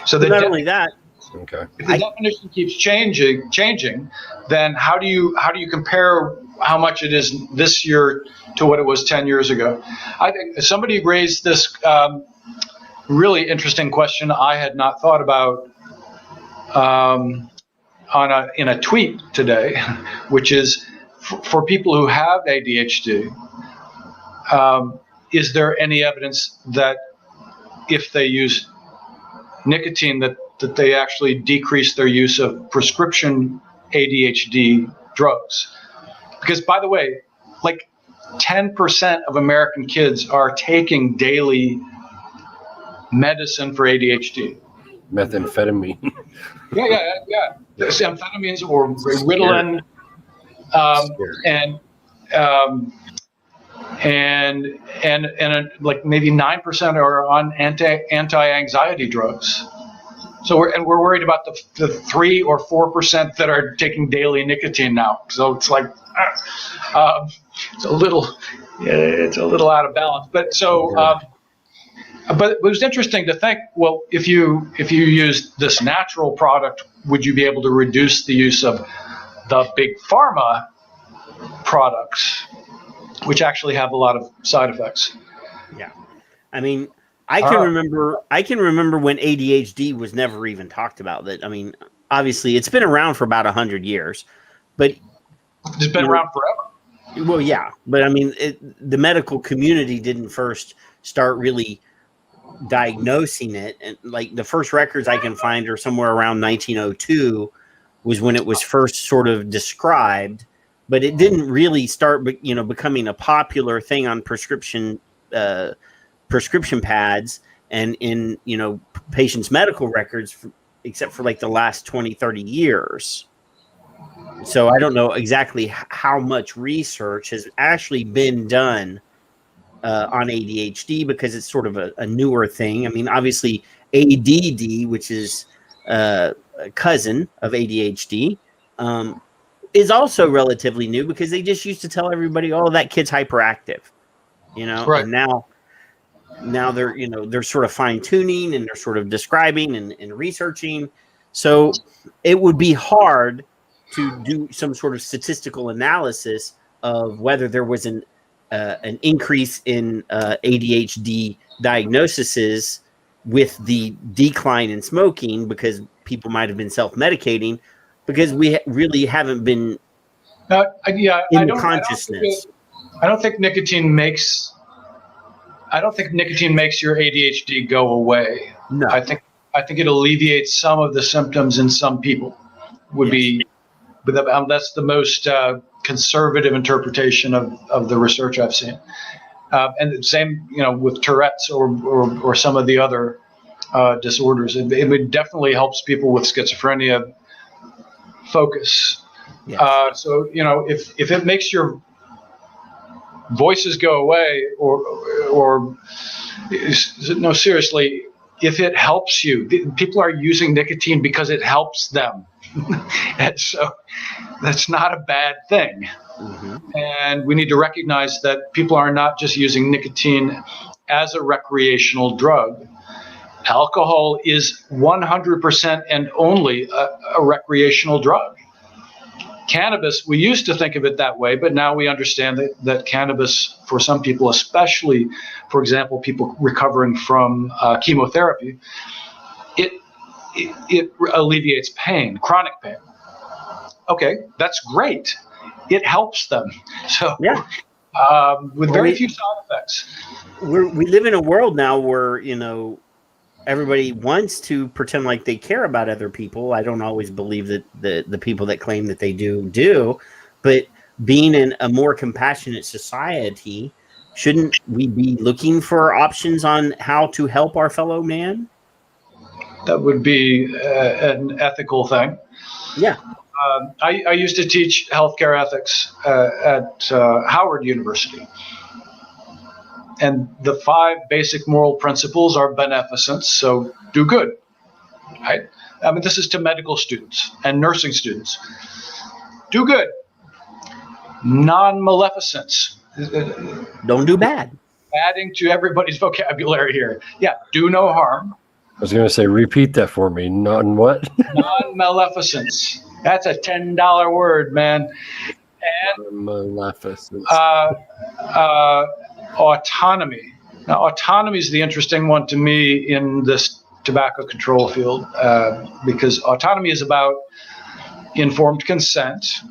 So not only that, okay, if the definition keeps changing, then how do you compare how much it is this year to what it was 10 years ago? I think somebody raised this really interesting question I had not thought about in a tweet today, which is for people who have ADHD, is there any evidence that if they use nicotine that they actually decrease their use of prescription ADHD drugs? Because, by the way, like 10% of American kids are taking daily medicine for ADHD. Methamphetamine. Yeah. There's amphetamines or Ritalin, and like maybe 9% are on anti-anxiety drugs. So we're worried about the 3 or 4% that are taking daily nicotine now. So it's like it's a little out of balance. But but it was interesting to think, well, if you use this natural product, would you be able to reduce the use of the big pharma products, which actually have a lot of side effects? Yeah, I mean, I can remember when ADHD was never even talked about. That, I mean, obviously it's been around for about 100 years, but it's been around forever. Well, yeah, but I mean, the medical community didn't first start really diagnosing it, and like the first records I can find are somewhere around 1902 was when it was first sort of described, but it didn't really start becoming a popular thing on prescription pads and in patients' medical records, except for like the last 20-30 years. So I don't know exactly how much research has actually been done on ADHD, because it's sort of a newer thing. I mean, obviously ADD, which is a cousin of ADHD, is also relatively new, because they just used to tell everybody, "Oh, that kid's hyperactive," Right. And now they're sort of fine tuning and they're sort of describing and researching. So it would be hard to do some sort of statistical analysis of whether there was an increase in ADHD diagnoses with the decline in smoking, because people might have been self-medicating, because we really haven't been in consciousness. I don't think nicotine makes I don't think nicotine makes your ADHD go away. No. I think it alleviates some of the symptoms in some people. But that's the most conservative interpretation of the research I've seen. And the same, with Tourette's or some of the other disorders. It definitely helps people with schizophrenia focus. Yes. So if it makes your voices go away, or no, seriously, if it helps you, people are using nicotine because it helps them. And so that's not a bad thing. Mm-hmm. And we need to recognize that people are not just using nicotine as a recreational drug. Alcohol is 100% and only a recreational drug. Cannabis, we used to think of it that way, but now we understand that cannabis, for some people, especially, for example, people recovering from chemotherapy, it alleviates pain, chronic pain. Okay, that's great. It helps them. So, with very few side effects. We live in a world now where, everybody wants to pretend like they care about other people. I don't always believe that the people that claim that they do, but being in a more compassionate society, shouldn't we be looking for options on how to help our fellow man? That would be an ethical thing. Yeah. I used to teach healthcare ethics at Howard University. And the 5 basic moral principles are beneficence, so do good, right? I mean, this is to medical students and nursing students. Do good. Non-maleficence. Don't do bad. Adding to everybody's vocabulary here. Yeah, do no harm. I was going to say, repeat that for me. Non-what? Non-maleficence. That's a $10 word, man. And maleficence. Autonomy. Now, autonomy is the interesting one to me in this tobacco control field, because autonomy is about informed consent,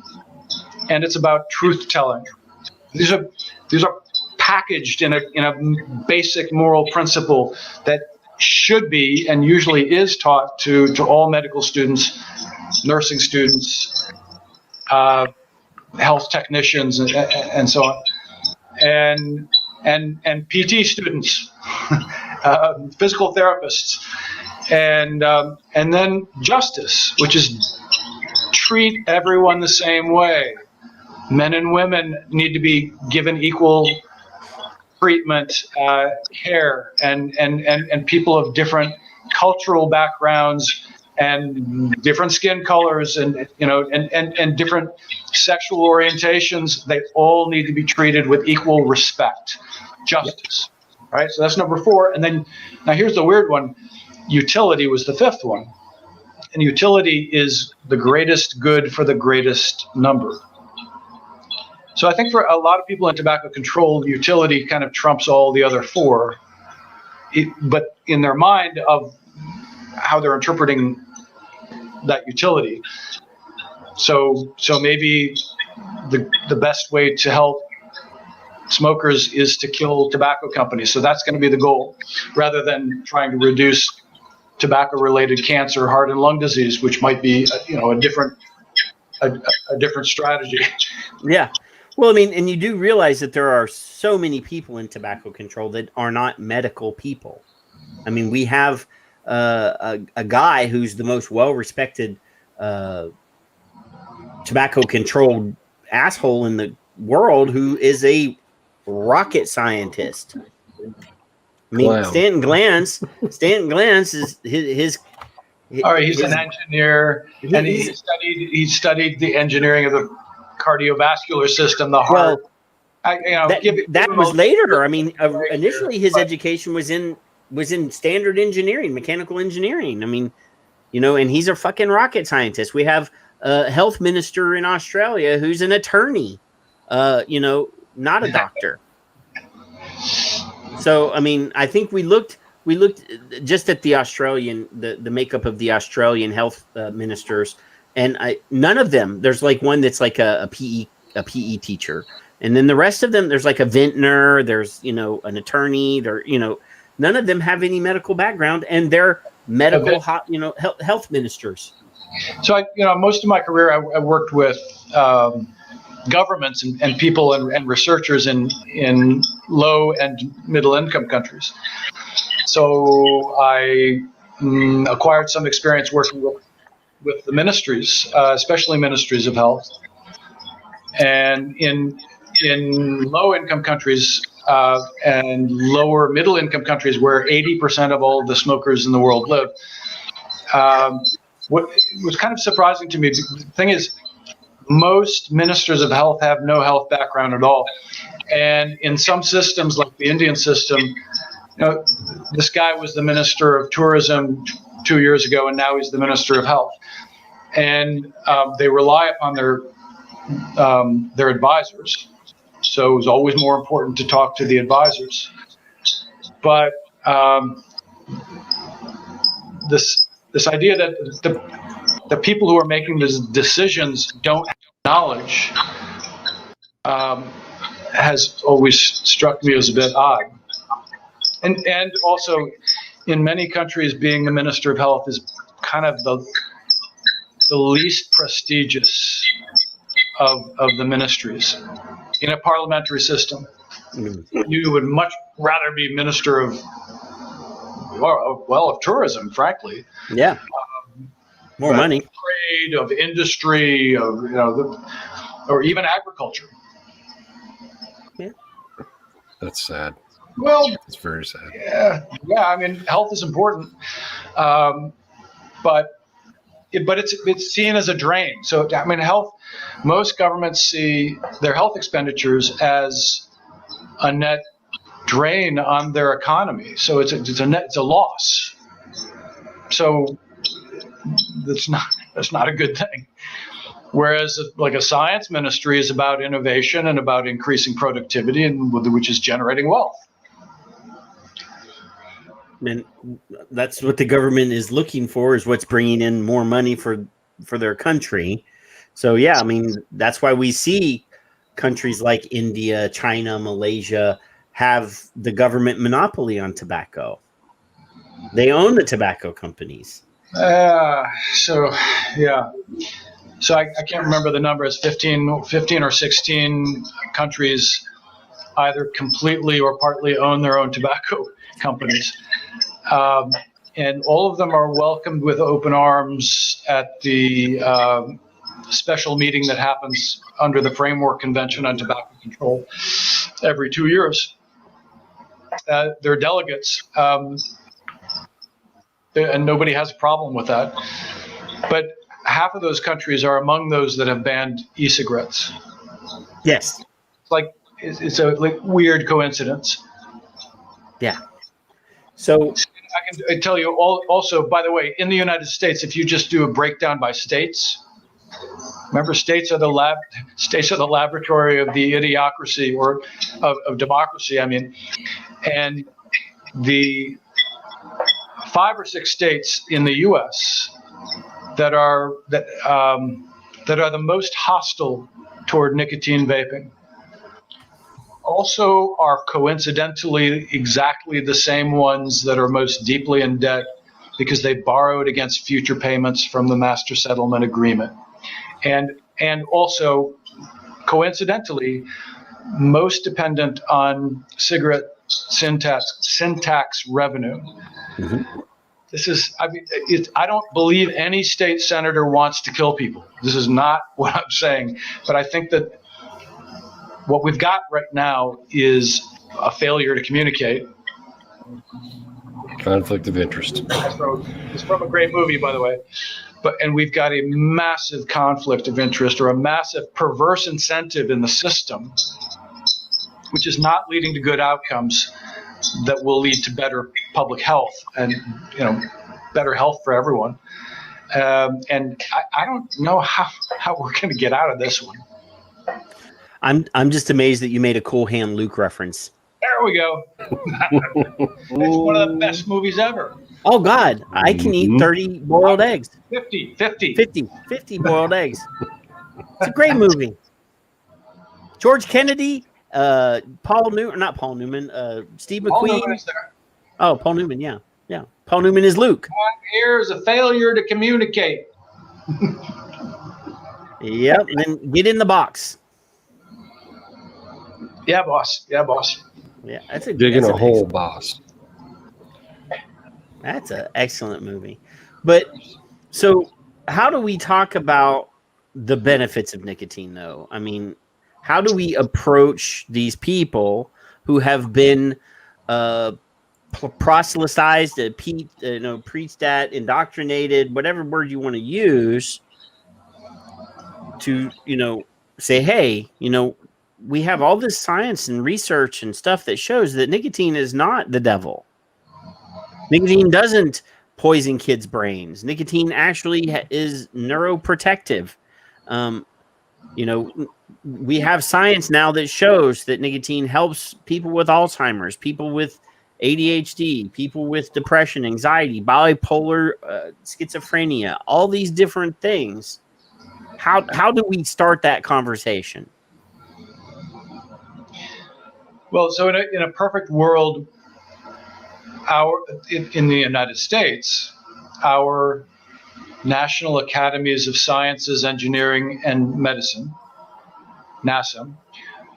and it's about truth telling. These are packaged in a basic moral principle that should be and usually is taught to all medical students, nursing students, health technicians, and so on, and PT students, physical therapists, and then justice, which is treat everyone the same way. Men and women need to be given equal treatment, care, and people of different cultural backgrounds and different skin colors and different sexual orientations. They all need to be treated with equal respect. Justice. Right? So that's number 4. And then now here's the weird one. Utility was the 5th one. And utility is the greatest good for the greatest number. So I think for a lot of people in tobacco control, utility kind of trumps all the other 4. But in their mind of how they're interpreting that utility. So maybe the best way to help smokers is to kill tobacco companies. So that's going to be the goal, rather than trying to reduce tobacco-related cancer, heart and lung disease, which might be a different strategy. Yeah. Well, I mean, and you do realize that there are so many people in tobacco control that are not medical people. I mean, we have a guy who's the most well-respected tobacco-controlled asshole in the world, who is a rocket scientist. I mean, wow. Stanton Glantz is his all right, he's an engineer, and he studied the engineering of the cardiovascular system, the heart. Well, that was later. I mean, initially his education was in standard engineering, mechanical engineering. I mean, and he's a fucking rocket scientist. We have a health minister in Australia who's an attorney, not a doctor. So, I mean, I think we looked just at the Australian, the makeup of the Australian health ministers, and none of them. There's like one that's like a PE teacher. And then the rest of them, there's like a vintner, there's, an attorney, none of them have any medical background, and they're medical, health ministers. So most of my career, I worked with governments and people and researchers in low and middle income countries. So I acquired some experience working with the ministries, especially ministries of health. And in low income countries and lower middle income countries where 80% of all the smokers in the world live, what was kind of surprising to me, the thing is, most ministers of health have no health background at all. And in some systems, like the Indian system, this guy was the minister of tourism 2 years ago, and now he's the minister of health. And they rely upon their advisors. So it was always more important to talk to the advisors. But this idea that the people who are making these decisions don't have knowledge has always struck me as a bit odd. And also, in many countries, being the minister of health is kind of the least prestigious of the ministries. In a parliamentary system, you would much rather be minister of tourism, frankly. Yeah. More money. Trade, of industry, of or even agriculture. Yeah. That's sad. Well, it's very sad. Yeah. I mean, health is important, but it's seen as a drain. So I mean, most governments see their health expenditures as a net drain on their economy. So it's a loss. So that's not a good thing. Whereas like a science ministry is about innovation and about increasing productivity, and which is generating wealth. And that's what the government is looking for, is what's bringing in more money for their country. So, yeah, I mean, that's why we see countries like India, China, Malaysia have the government monopoly on tobacco. They own the tobacco companies. So I can't remember the numbers, 15 or 16 countries either completely or partly own their own tobacco companies. And all of them are welcomed with open arms at the special meeting that happens under the Framework Convention on Tobacco Control every 2 years. They're delegates, and nobody has a problem with that. But half of those countries are among those that have banned e-cigarettes. Yes. It's a weird coincidence. Yeah. So I can tell you also, by the way, in the United States, if you just do a breakdown by states, remember states are the laboratory of the idiocracy or of democracy. I mean, and the 5 or 6 states in the U.S. that are the most hostile toward nicotine vaping also are coincidentally exactly the same ones that are most deeply in debt because they borrowed against future payments from the Master Settlement Agreement. And also, coincidentally, most dependent on cigarette syntax revenue. Mm-hmm. This is, I mean, I don't believe any state senator wants to kill people. This is not what I'm saying. But I think that what we've got right now is a failure to communicate. Conflict of interest. It's from a great movie, by the way. And we've got a massive conflict of interest or a massive perverse incentive in the system, which is not leading to good outcomes that will lead to better public health and, better health for everyone. And I don't know how we're going to get out of this one. I'm just amazed that you made a Cool Hand Luke reference. There we go. It's one of the best movies ever. Oh, God. I can eat 30 boiled eggs. 50 boiled eggs. It's a great movie. George Kennedy, Paul Newman, Steve McQueen. Paul Newman is there. Oh, Paul Newman, yeah. Paul Newman is Luke. Here's a failure to communicate. Yep, and then get in the box. Yeah, boss. Yeah, that's a hole, boss. That's an excellent movie. But so how do we talk about the benefits of nicotine, though? I mean, how do we approach these people who have been proselytized, preached at, indoctrinated, whatever word you want to use, to, say, hey, we have all this science and research and stuff that shows that nicotine is not the devil. Nicotine doesn't poison kids' brains. Nicotine actually is neuroprotective. We have science now that shows that nicotine helps people with Alzheimer's, people with ADHD, people with depression, anxiety, bipolar, schizophrenia, all these different things. How do we start that conversation? Well, so in a perfect world, in the United States, our National Academies of Sciences, Engineering, and Medicine, NASA,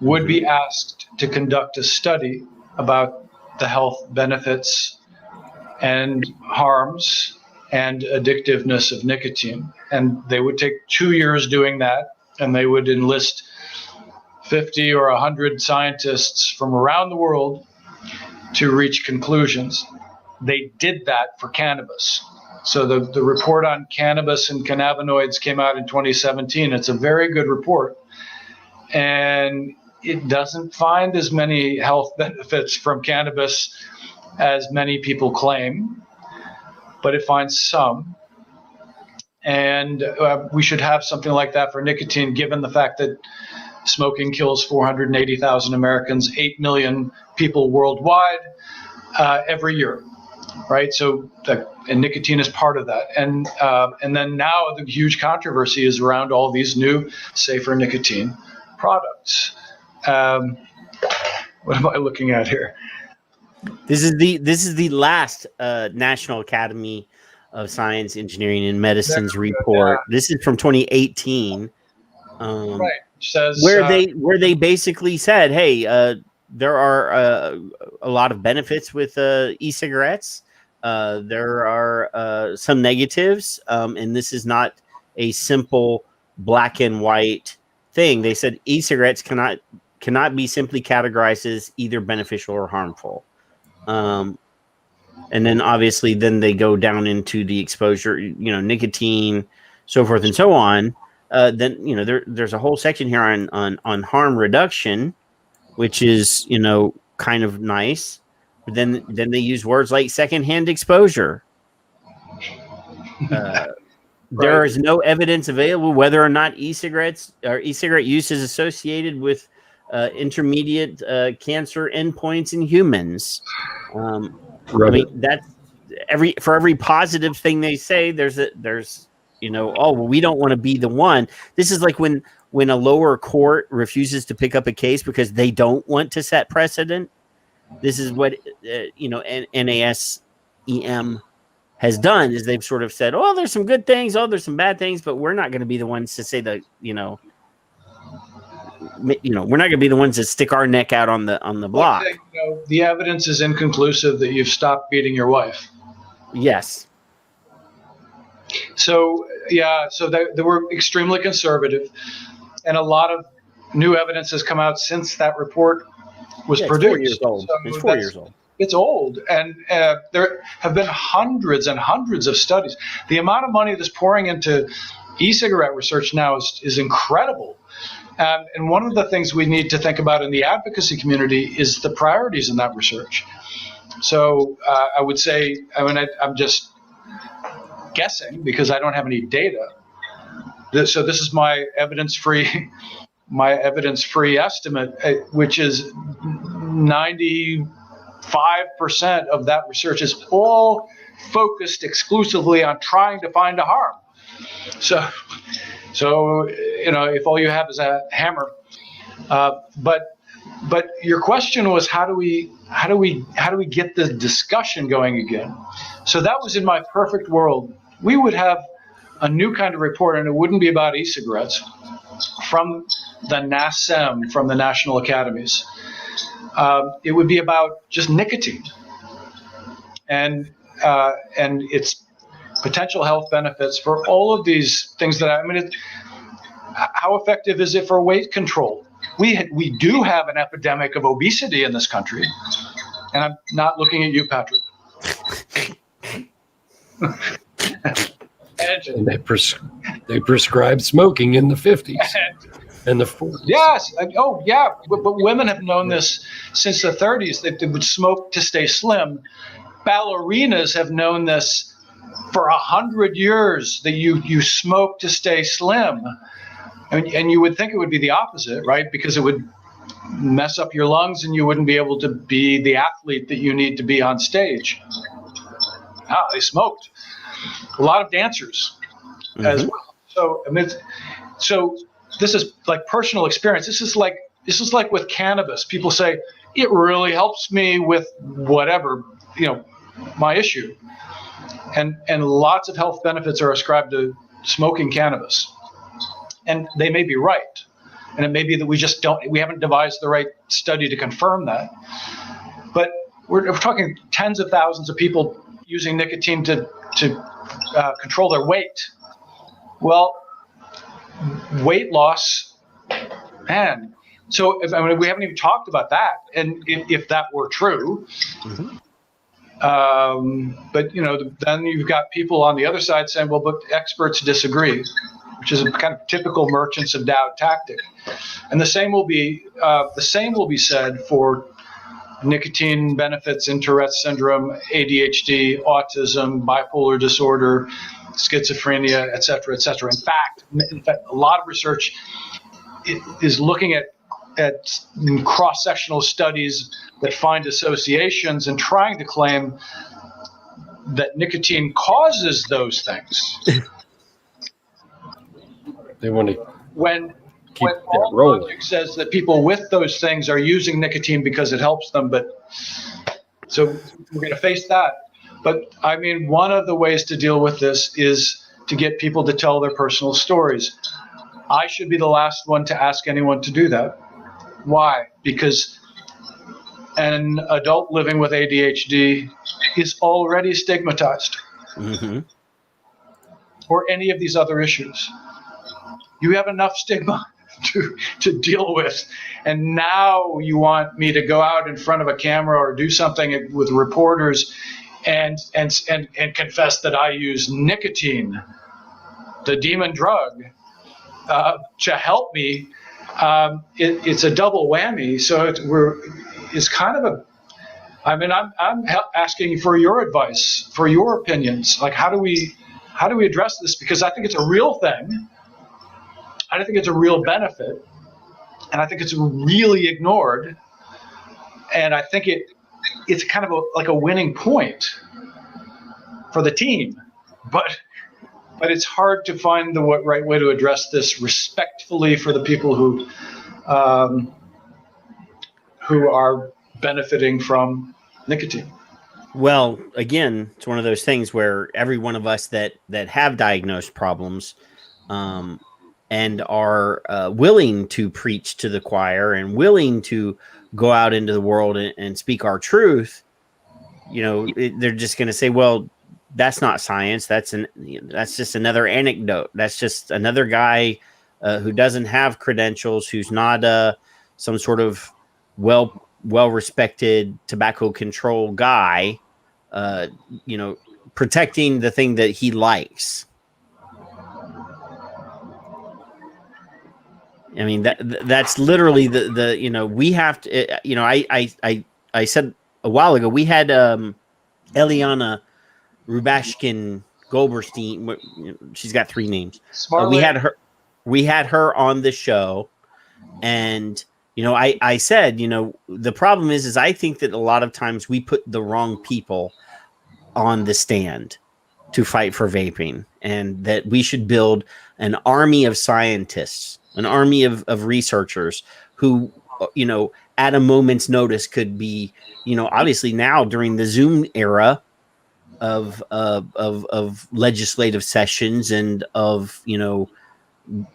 would be asked to conduct a study about the health benefits and harms and addictiveness of nicotine. And they would take 2 years doing that, and they would enlist 50 or 100 scientists from around the world to reach conclusions. They did that for cannabis. So the report on cannabis and cannabinoids came out in 2017. It's a very good report. And it doesn't find as many health benefits from cannabis as many people claim, but it finds some. And we should have something like that for nicotine, given the fact that smoking kills 480,000 Americans, 8 million people worldwide every year, right? So, and nicotine is part of that. And then now the huge controversy is around all these new, safer nicotine products. What am I looking at here? This is the last National Academy of Science, Engineering, and Medicine's report. Yeah. This is from 2018. Right. Says, where they basically said, hey, there are a lot of benefits with e-cigarettes. There are some negatives, and this is not a simple black and white thing. They said e-cigarettes cannot be simply categorized as either beneficial or harmful. And then obviously then they go down into the exposure, nicotine, so forth and so on. Then, there's a whole section here on harm reduction, which is, kind of nice. But then they use words like secondhand exposure. There is no evidence available whether or not e-cigarettes or e-cigarette use is associated with intermediate cancer endpoints in humans. Right. I mean, that's for every positive thing they say, there's we don't want to be the one. This is like when a lower court refuses to pick up a case because they don't want to set precedent. This is what NASEM has done, is they've sort of said, oh, there's some good things, oh, there's some bad things, but we're not going to be the ones to say we're not going to be the ones that stick our neck out on the block. The evidence is inconclusive that you've stopped beating your wife. Yes. So they were extremely conservative, and a lot of new evidence has come out since that report was produced. 4 years old. So it's 4 years old. It's old, and there have been hundreds and hundreds of studies. The amount of money that's pouring into e-cigarette research now is incredible. And one of the things we need to think about in the advocacy community is the priorities in that research. So I would say, I'm just guessing because I don't have any data. So this is my evidence-free estimate, which is 95% of that research is all focused exclusively on trying to find a harm. So if all you have is a hammer But your question was how do we get the discussion going again? So that was in my perfect world. We would have a new kind of report, and it wouldn't be about e-cigarettes, from the NASM, from the National Academies. It would be about just nicotine and its potential health benefits for all of these things that how effective is it for weight control? We do have an epidemic of obesity in this country, and I'm not looking at you, Patrick. And they prescribed smoking in the 50s and the 40s. Yes. Oh, yeah. But women have known this since the 30s, that they would smoke to stay slim. Ballerinas have known this for 100 years, that you smoke to stay slim. And you would think it would be the opposite, right? Because it would mess up your lungs and you wouldn't be able to be the athlete that you need to be on stage. They smoked. A lot of dancers as well. So so this is like personal experience. This is like with cannabis. People say it really helps me with whatever, my issue. And lots of health benefits are ascribed to smoking cannabis. And they may be right. And it may be that we haven't devised the right study to confirm that. But we're talking tens of thousands of people using nicotine to control their weight. Well, weight loss, man. So we haven't even talked about that. And if that were true, but then you've got people on the other side saying, well, but experts disagree, which is a kind of typical merchants of doubt tactic. And the same will be said for nicotine benefits in Tourette's syndrome, ADHD, autism, bipolar disorder, schizophrenia, et cetera, et cetera. In fact, a lot of research is looking at cross-sectional studies that find associations and trying to claim that nicotine causes those things. They want to when that rolling. Logic says that people with those things are using nicotine because it helps them, so we're going to face that. But one of the ways to deal with this is to get people to tell their personal stories. I should be the last one to ask anyone to do that. Why? Because an adult living with ADHD is already stigmatized. Or any of these other issues. You have enough stigma to deal with, and now you want me to go out in front of a camera or do something with reporters and confess that I use nicotine, the demon drug, to help me. It's a double whammy. So it's kind of I'm asking for your advice, for your opinions. Like, how do we address this? Because I think it's a real thing. I think it's a real benefit, and I think it's really ignored. And I think it's kind of like a winning point for the team, but it's hard to find the right way to address this respectfully for the people who are benefiting from nicotine. Well, again, it's one of those things where every one of us that have diagnosed problems, and are willing to preach to the choir and willing to go out into the world and speak our truth, they're just going to say, well, that's not science. That's just another anecdote. That's just another guy who doesn't have credentials, who's not some sort of well-respected tobacco control guy, protecting the thing that he likes. That's literally the we have to, I said a while ago, we had Eliana Rubashkin Goldberstein. She's got 3 names. We had her on the show, and I said, the problem is I think that a lot of times we put the wrong people on the stand to fight for vaping, and that we should build an army of scientists, an army of researchers who, at a moment's notice could be, obviously now during the Zoom era of legislative sessions and of,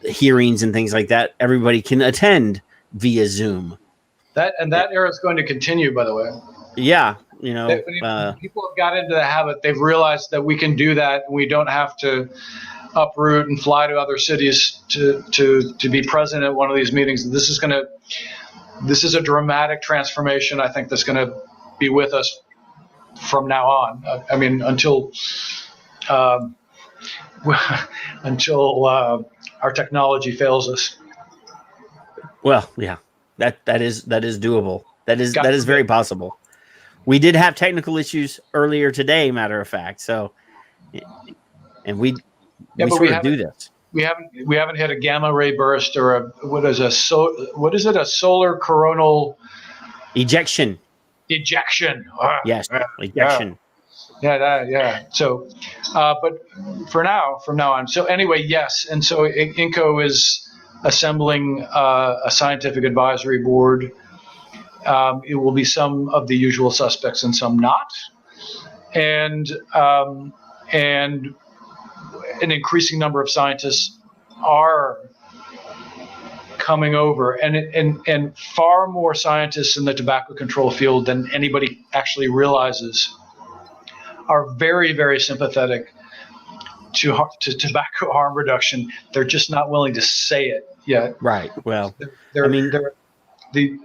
hearings and things like that, everybody can attend via Zoom. That era is going to continue, by the way. Yeah. People have got into the habit. They've realized that we can do that. And we don't have to uproot and fly to other cities to be present at one of these meetings. This is a dramatic transformation. I think that's going to be with us from now on. I mean, until our technology fails us. Well, yeah, that is doable. That is very possible. We did have technical issues earlier today, matter of fact. So, and we sort of do this. We haven't hit a gamma ray burst or what is it? A solar coronal ejection. Ejection. Yes, ejection. Yeah. So, but from now on. So anyway, yes. And so INNCO is assembling a scientific advisory board. It will be some of the usual suspects and some not, and an increasing number of scientists are coming over, and far more scientists in the tobacco control field than anybody actually realizes are very, very sympathetic to tobacco harm reduction. They're just not willing to say it yet. Right. Well, the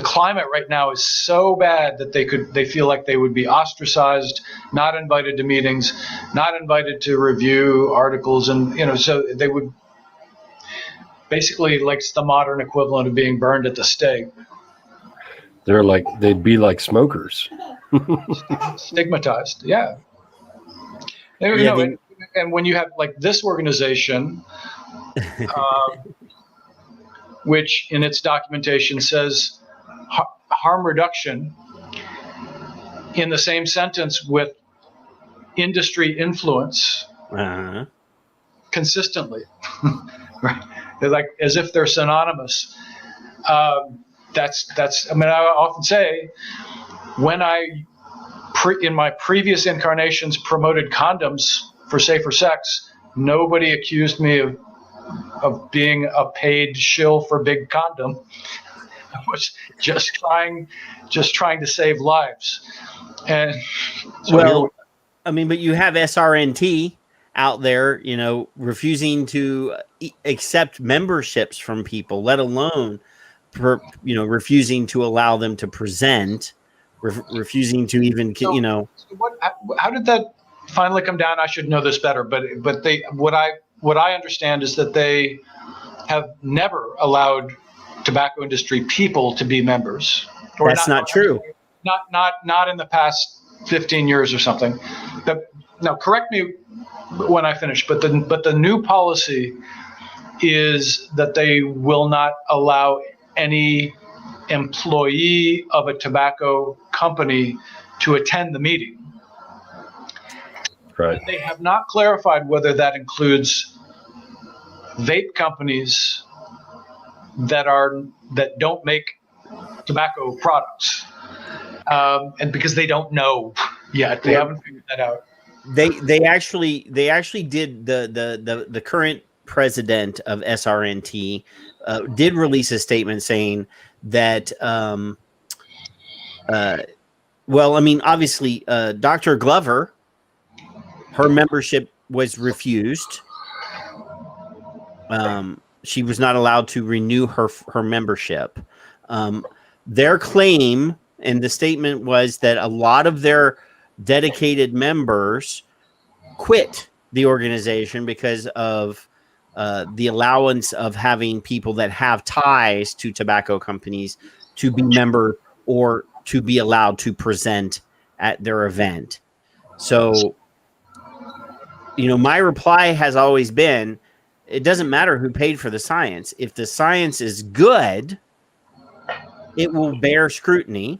climate right now is so bad that they feel like they would be ostracized, not invited to meetings, not invited to review articles, and so they would basically, like, it's the modern equivalent of being burned at the stake. They'd be like smokers. Stigmatized. Yeah. And when you have like this organization, which in its documentation says harm reduction in the same sentence with industry influence consistently, right? They're like as if they're synonymous. That's. I mean, I often say when in my previous incarnations promoted condoms for safer sex, nobody accused me of being a paid shill for big condom. I was just trying to save lives. And so but you have SRNT out there, refusing to accept memberships from people, let alone, refusing to allow them to present, refusing to even, How did that finally come down? I should know this better, but what I understand is that they have never allowed tobacco industry people to be members. That's not true. Not in the past 15 years or something. Now, correct me when I finish, but the new policy is that they will not allow any employee of a tobacco company to attend the meeting. Right. They have not clarified whether that includes vape companies that don't make tobacco products, and because they don't know yet, they haven't figured that out. They actually did. The current president of SRNT did release a statement saying that. Obviously, Dr. Glover, her membership was refused. She was not allowed to renew her membership. Their claim in the statement was that a lot of their dedicated members quit the organization because of the allowance of having people that have ties to tobacco companies to be member or to be allowed to present at their event. So, my reply has always been, it doesn't matter who paid for the science. If the science is good, it will bear scrutiny.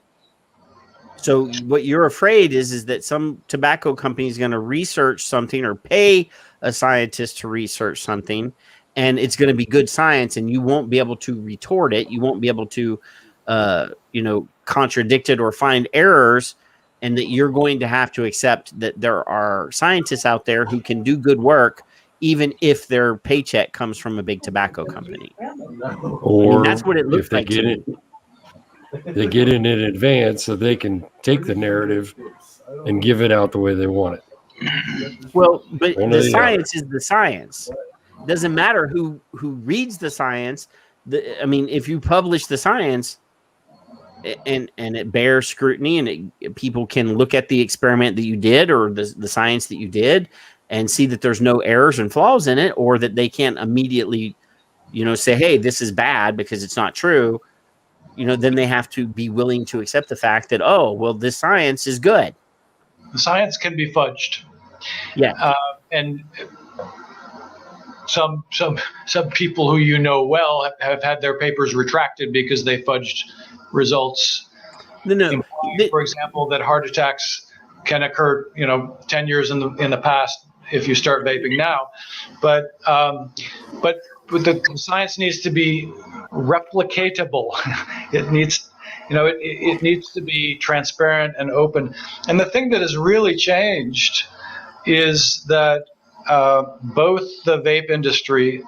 So what you're afraid is that some tobacco company is going to research something or pay a scientist to research something, and it's going to be good science, and you won't be able to retort it. You won't be able to, contradict it or find errors, and that you're going to have to accept that there are scientists out there who can do good work, even if their paycheck comes from a big tobacco company. Or that's what it looks if they like. get it, they get it in advance so they can take the narrative and give it out the way they want it. Well, but the science is the science. It doesn't matter who reads the science. If you publish the science and it bears scrutiny, and people can look at the experiment that you did or the science that you did and see that there's no errors and flaws in it, or that they can't immediately, say, hey, this is bad because it's not true. Then they have to be willing to accept the fact that, oh, well, this science is good. The science can be fudged. Yeah. And some people who well have had their papers retracted because they fudged results. No. For example, that heart attacks can occur, 10 years in the past if you start vaping now. But the science needs to be replicatable. It needs, it needs to be transparent and open. And the thing that has really changed is that both the vape industry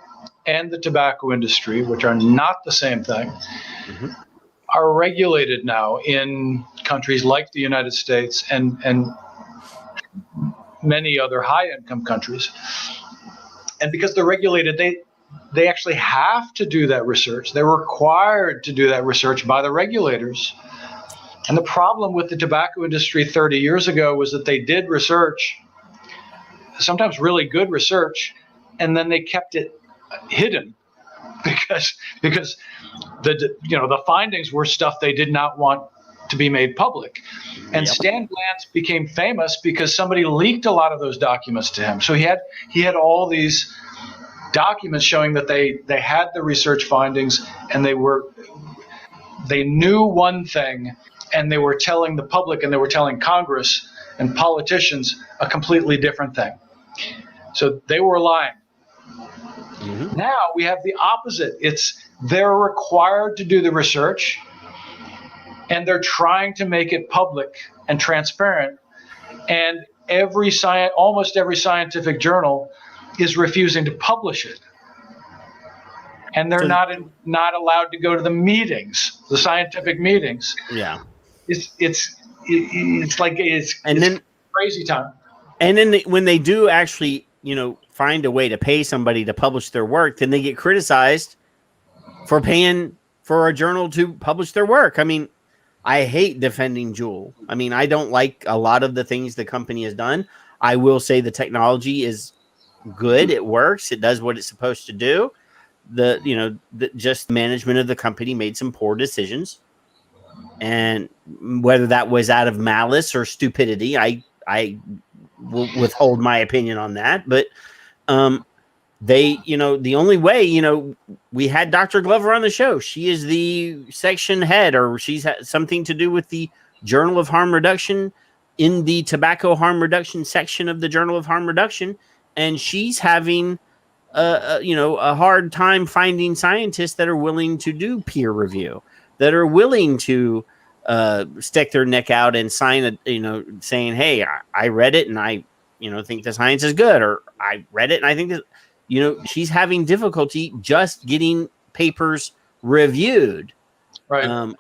and the tobacco industry, which are not the same thing, are regulated now in countries like the United States and many other high-income countries. And because they're regulated, they actually have to do that research. They're required to do that research by the regulators. And the problem with the tobacco industry 30 years ago was that they did research, sometimes really good research, and then they kept it hidden because the findings were stuff they did not want to be made public. And Stan Glantz became famous because somebody leaked a lot of those documents to him. So he had all these documents showing that they had the research findings, and they knew one thing, and they were telling the public and they were telling Congress and politicians a completely different thing. So they were lying. Now we have the opposite. They're required to do the research, and they're trying to make it public and transparent. And almost every scientific journal is refusing to publish it. And they're not allowed to go to the meetings, the scientific meetings. Yeah. It's crazy time. And then when they do actually, find a way to pay somebody to publish their work, then they get criticized for paying for a journal to publish their work. I hate defending Juul. I don't like a lot of the things the company has done. I will say the technology is good. It works. It does what it's supposed to do. Just management of the company made some poor decisions. And whether that was out of malice or stupidity, I will withhold my opinion on that. But the only way, we had Dr. Glover on the show. She is the section head, or she's had something to do with the Journal of Harm Reduction in the tobacco harm reduction section of the Journal of Harm Reduction. And she's having, a hard time finding scientists that are willing to do peer review, that are willing to stick their neck out and sign saying, hey, I read it and I, think the science is good, or I read it and I think that, she's having difficulty just getting papers reviewed. Right.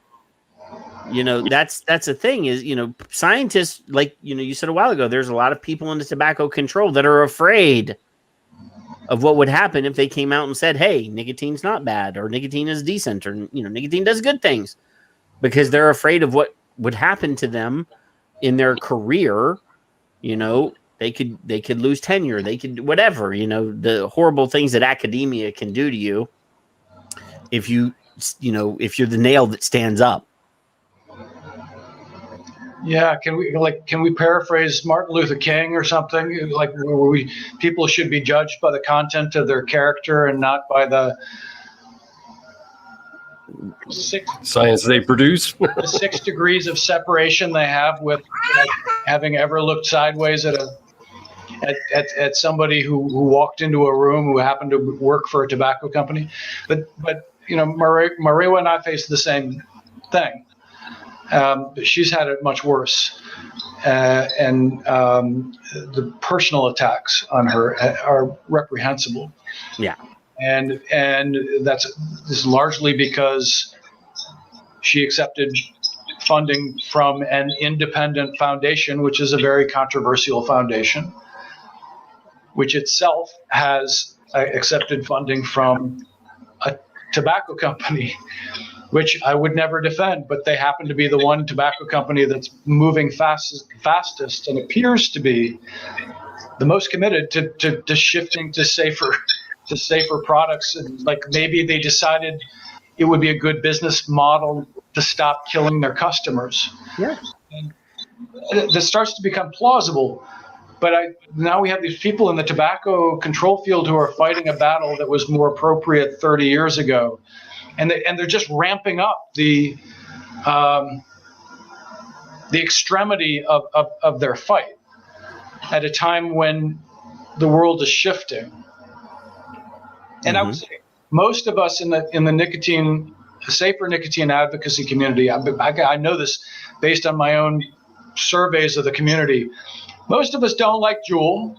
That's the thing is, scientists, like, you said a while ago, there's a lot of people in the tobacco control that are afraid of what would happen if they came out and said, hey, nicotine's not bad, or nicotine is decent, or, nicotine does good things, because they're afraid of what would happen to them in their career. They could lose tenure. They could, whatever, the horrible things that academia can do to you if you're the nail that stands up. Yeah, can we paraphrase Martin Luther King or something? Like, people should be judged by the content of their character and not by the science they produce. The 6 degrees of separation they have with having ever looked sideways at at somebody who walked into a room who happened to work for a tobacco company. But Maria and I faced the same thing. She's had it much worse. And the personal attacks on her are reprehensible. Yeah. And this is largely because she accepted funding from an independent foundation, which is a very controversial foundation, which itself has accepted funding from a tobacco company, which I would never defend, but they happen to be the one tobacco company that's moving fastest and appears to be the most committed to shifting to safer products. And like maybe they decided it would be a good business model to stop killing their customers. Yeah. And this starts to become plausible. But now we have these people in the tobacco control field who are fighting a battle that was more appropriate 30 years ago. And they're just ramping up the extremity of their fight at a time when the world is shifting. And I would say most of us in the safer nicotine advocacy community, I know this based on my own surveys of the community, most of us don't like Juul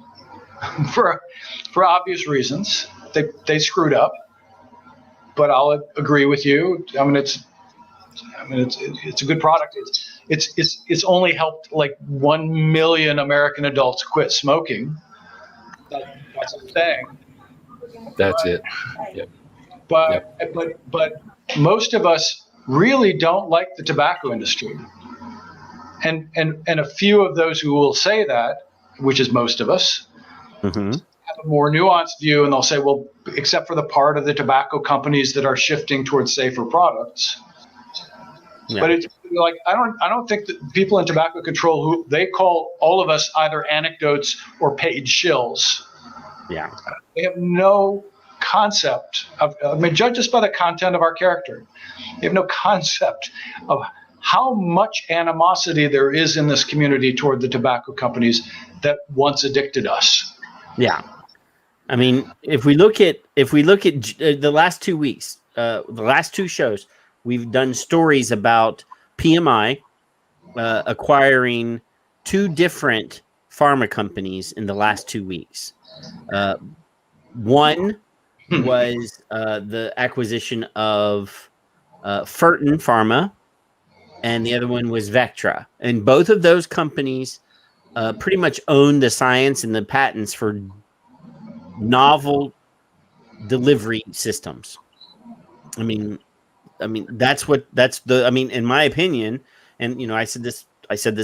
for obvious reasons. They screwed up. But I'll agree with you. It's a good product. It's only helped like 1 million American adults quit smoking. That's a thing. That's it. Yep. But most of us really don't like the tobacco industry. And a few of those who will say that, which is most of us, have a more nuanced view, and they'll say, well, except for the part of the tobacco companies that are shifting towards safer products. Yeah. But it's like I don't think that people in tobacco control, who they call all of us either anecdotes or paid shills. Yeah. They have no concept of, judge us by the content of our character. They have no concept of how much animosity there is in this community toward the tobacco companies that once addicted us. Yeah. I mean, if we look at the last 2 weeks, the last two shows, we've done stories about PMI acquiring 2 different pharma companies in the last 2 weeks. One was the acquisition of Fertin Pharma, and the other one was Vectra. And both of those companies pretty much own the science and the patents for novel delivery systems. I mean, in my opinion, and I said this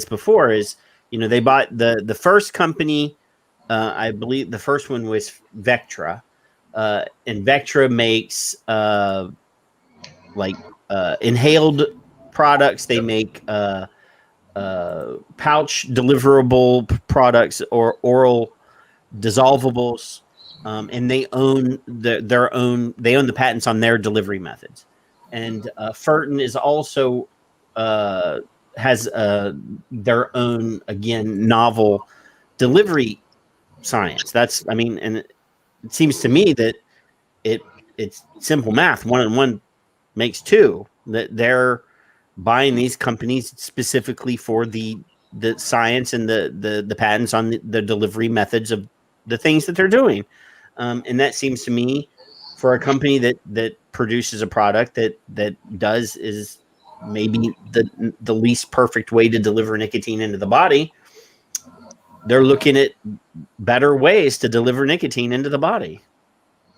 before, is they bought the first company, I believe the first one was Vectra, and Vectra makes inhaled products. They make pouch deliverable products or oral dissolvables. And they own the patents on their delivery methods. And Fertin is also has their own, again, novel delivery science. And it seems to me that it's simple math. 1 and 1 makes 2. That they're buying these companies specifically for the science and the patents on the delivery methods of the things that they're doing. And that seems to me, for a company that produces a product that is maybe the least perfect way to deliver nicotine into the body, they're looking at better ways to deliver nicotine into the body.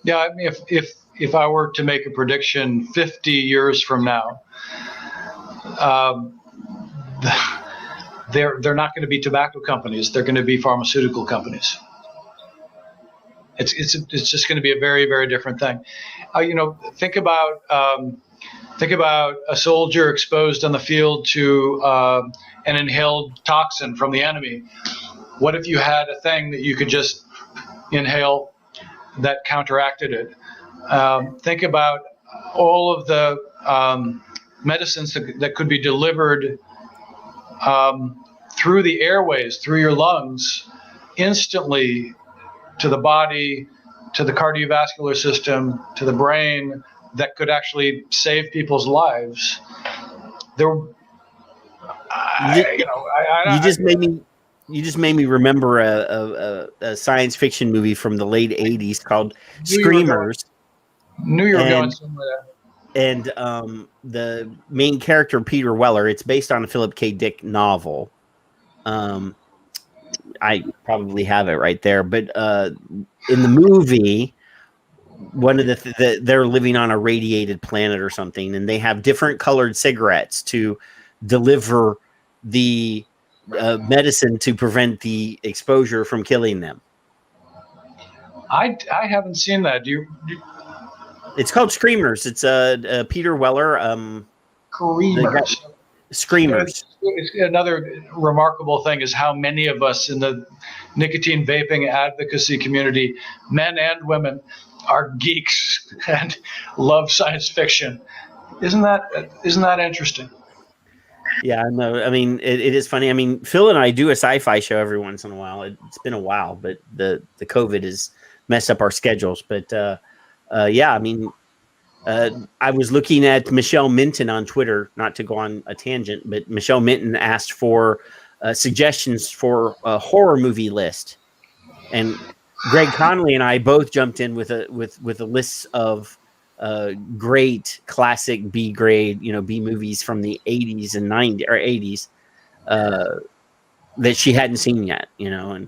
Yeah, I mean, if I were to make a prediction 50 years from now, they're not going to be tobacco companies. They're going to be pharmaceutical companies. It's just going to be a very, very different thing. Think about a soldier exposed on the field to an inhaled toxin from the enemy. What if you had a thing that you could just inhale that counteracted it? Think about all of the medicines that could be delivered through the airways, through your lungs, instantly to the body, to the cardiovascular system, to the brain, that could actually save people's lives. You just made me remember a science fiction movie from the late '80s called Screamers. Knew you were going somewhere. And the main character, Peter Weller, it's based on a Philip K. Dick novel. I probably have it right there, but in the movie, one of they're living on a radiated planet or something, and they have different colored cigarettes to deliver the medicine to prevent the exposure from killing them. I haven't seen that. It's called Screamers. It's Peter Weller. Screamers. It's another remarkable thing is how many of us in the nicotine vaping advocacy community, men and women, are geeks and love science fiction. Isn't that interesting? Yeah, no, I mean, it is funny. I mean, Phil and I do a sci-fi show every once in a while. It's been a while, but the COVID has messed up our schedules. But yeah, I mean, I was looking at Michelle Minton on Twitter, not to go on a tangent, but Michelle Minton asked for suggestions for a horror movie list, and Greg Connolly and I both jumped in with a list of great classic B grade, B movies from the 80s and 90s or 80s that she hadn't seen yet, and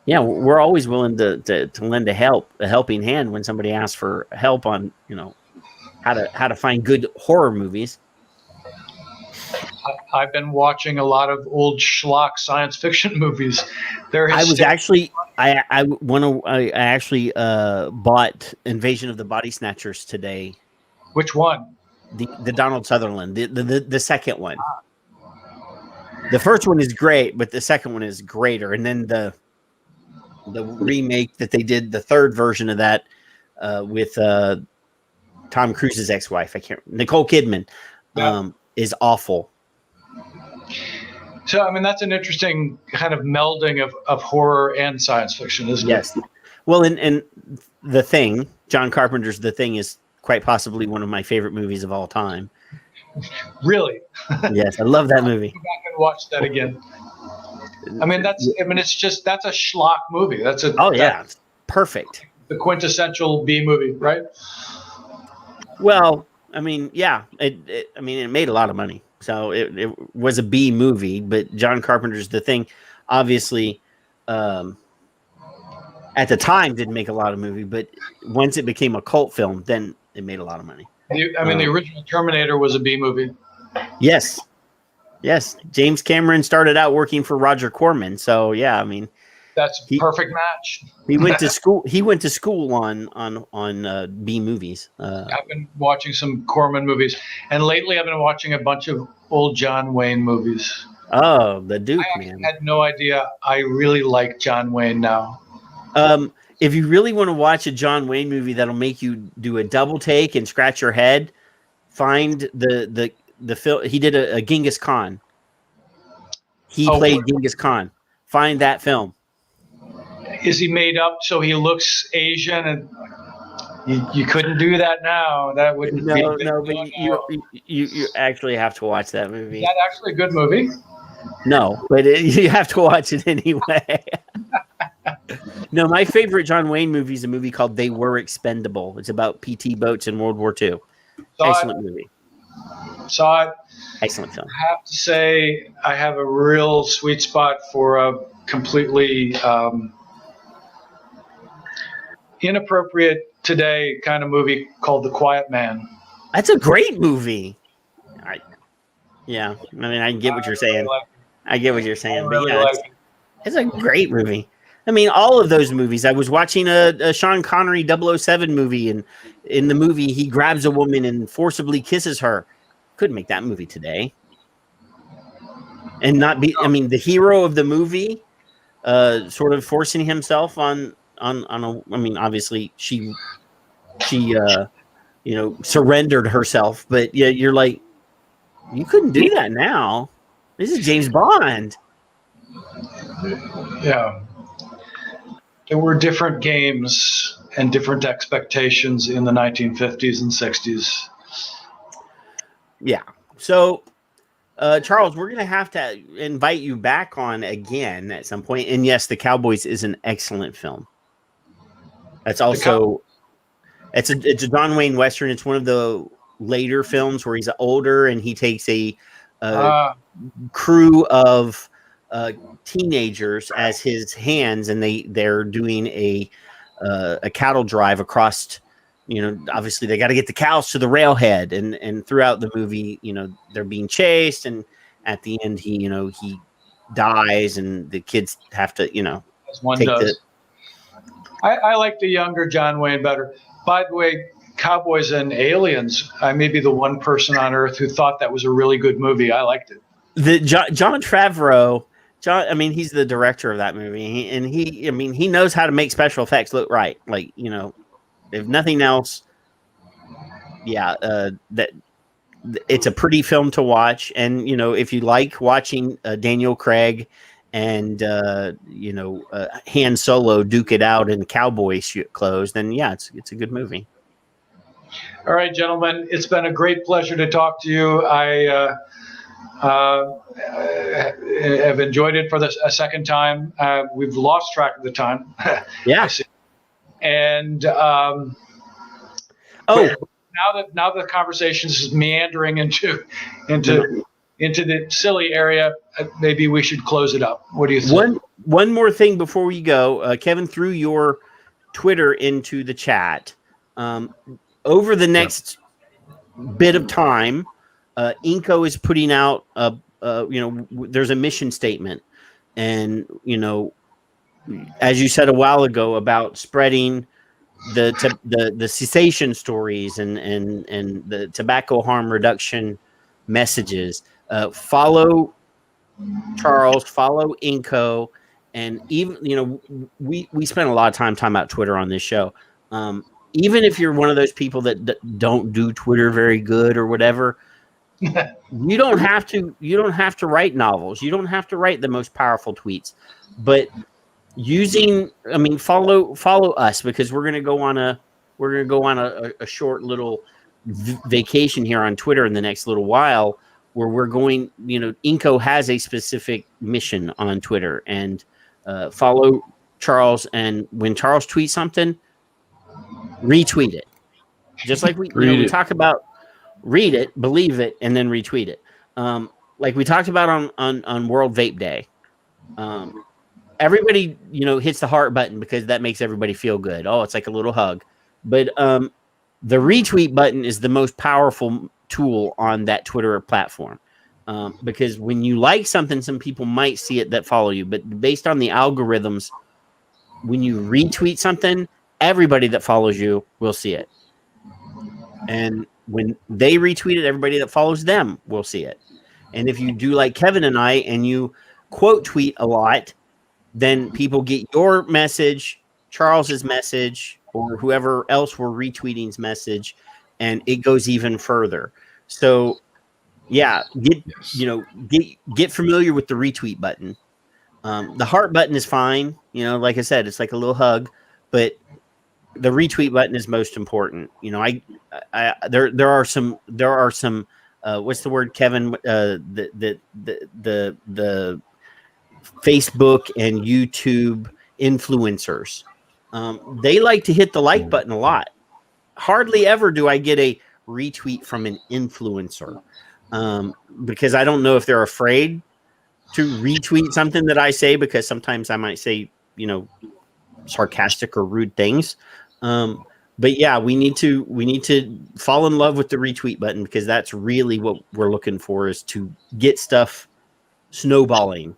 yeah, we're always willing to lend a helping hand when somebody asks for help on, how to find good horror movies. I've been watching a lot of old schlock science fiction movies. I actually bought Invasion of the Body Snatchers today. Which one? The Donald Sutherland, the second one. The first one is great, but the second one is greater. And then the remake that they did, the third version of that, with Tom Cruise's ex-wife, Nicole Kidman, is awful. So, I mean, that's an interesting kind of melding of horror and science fiction, isn't it? Yes. Well, and The Thing, John Carpenter's The Thing, is quite possibly one of my favorite movies of all time. Really? Yes, I love that movie. Go back and watch that again. That's a schlock movie. It's perfect. The quintessential B movie, right? Well, I mean, yeah, it made a lot of money. So it was a B movie, but John Carpenter's The Thing, obviously, at the time didn't make a lot of money, but once it became a cult film, then it made a lot of money. The original Terminator was a B movie. Yes. James Cameron started out working for Roger Corman, so yeah, I mean, that's a perfect match. He went to school. He went to school on B movies. I've been watching some Corman movies, and lately I've been watching a bunch of old John Wayne movies. Oh, the Duke, man! I had no idea. I really like John Wayne now. If you really want to watch a John Wayne movie that'll make you do a double take and scratch your head, find the film. He did a Genghis Khan. He played Genghis Khan. Find that film. Is he made up so he looks Asian? And you couldn't do that now. That wouldn't be but you actually have to watch that movie. Is that actually a good movie? No, but you have to watch it anyway. No, my favorite John Wayne movie is a movie called They Were Expendable. It's about PT boats in World War II. Excellent movie. Saw it. Excellent film. I have to say, I have a real sweet spot for a completely inappropriate today kind of movie called The Quiet Man. That's a great movie. I get what you're saying. I get what you're saying. It's a great movie. I mean, all of those movies. I was watching a Sean Connery 007 movie, and in the movie, he grabs a woman and forcibly kisses her. Couldn't make that movie today. And not be, I mean, the hero of the movie, sort of forcing himself on a, I mean, obviously she surrendered herself, but yeah, you're like, you couldn't do that now. This is James Bond. Yeah. there were different games and different expectations in the 1950s and 60s. Yeah. So, Charles, we're going to have to invite you back on again at some point. And yes, The Cowboys is an excellent film. That's also, it's a John Wayne Western. It's one of the later films where he's older and he takes a crew of teenagers as his hands, and they're doing a cattle drive across. Obviously they got to get the cows to the railhead, and throughout the movie, they're being chased, and at the end he dies, and the kids have to as one does. I like the younger John Wayne better. By the way, Cowboys and Aliens, I may be the one person on earth who thought that was a really good movie. I liked it. The Jon Favreau, he's the director of that movie, and he knows how to make special effects look right. Like, if nothing else, that it's a pretty film to watch. And if you like watching Daniel Craig and Han Solo duke it out in cowboy clothes, then it's a good movie. All right, gentlemen, it's been a great pleasure to talk to you. I have enjoyed it for a second time. We've lost track of the time. Yeah. And now the conversation is meandering into the silly area, maybe we should close it up. What do you think? One more thing before we go. Kevin threw your Twitter into the chat. Over the next bit of time, INNCO is putting out there's a mission statement, and as you said a while ago about spreading the cessation stories and the tobacco harm reduction messages. Follow Charles, follow INNCO, and even we spend a lot of time talking about Twitter on this show. Even if you're one of those people that don't do Twitter very good or whatever, you don't have to write novels. You don't have to write the most powerful tweets, but follow us, because we're going to go on a short little vacation here on Twitter in the next little while, where we're going, INNCO has a specific mission on Twitter, and follow Charles. And when Charles tweets something, retweet it. Just like we talk about, read it, believe it, and then retweet it. Like we talked about on World Vape Day. Everybody, hits the heart button because that makes everybody feel good. Oh, it's like a little hug. But the retweet button is the most powerful tool on that Twitter platform. Because when you like something, some people might see it that follow you. But based on the algorithms, when you retweet something, everybody that follows you will see it. And when they retweet it, everybody that follows them will see it. And if you do like Kevin and I, and you quote tweet a lot, then people get your message, Charles's message, or whoever else we're retweeting's message, and it goes even further. So, get familiar with the retweet button. The heart button is fine. Like I said, it's like a little hug, but the retweet button is most important. There are some what's the word, Kevin? The Facebook and YouTube influencers. They like to hit the like button a lot. Hardly ever do I get a retweet from an influencer, because I don't know if they're afraid to retweet something that I say, because sometimes I might say, sarcastic or rude things. But yeah, we need to fall in love with the retweet button, because that's really what we're looking for, is to get stuff snowballing.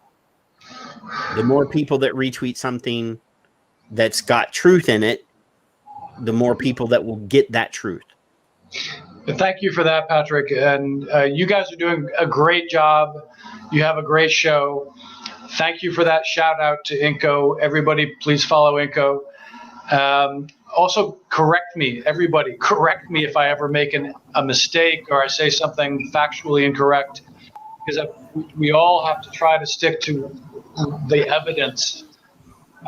The more people that retweet something that's got truth in it, the more people that will get that truth. Thank you for that, Patrick. And you guys are doing a great job. You have a great show. Thank you for that shout out to INNCO. Everybody, please follow INNCO. Also, everybody correct me if I ever make a mistake or I say something factually incorrect, because we all have to try to stick to the evidence.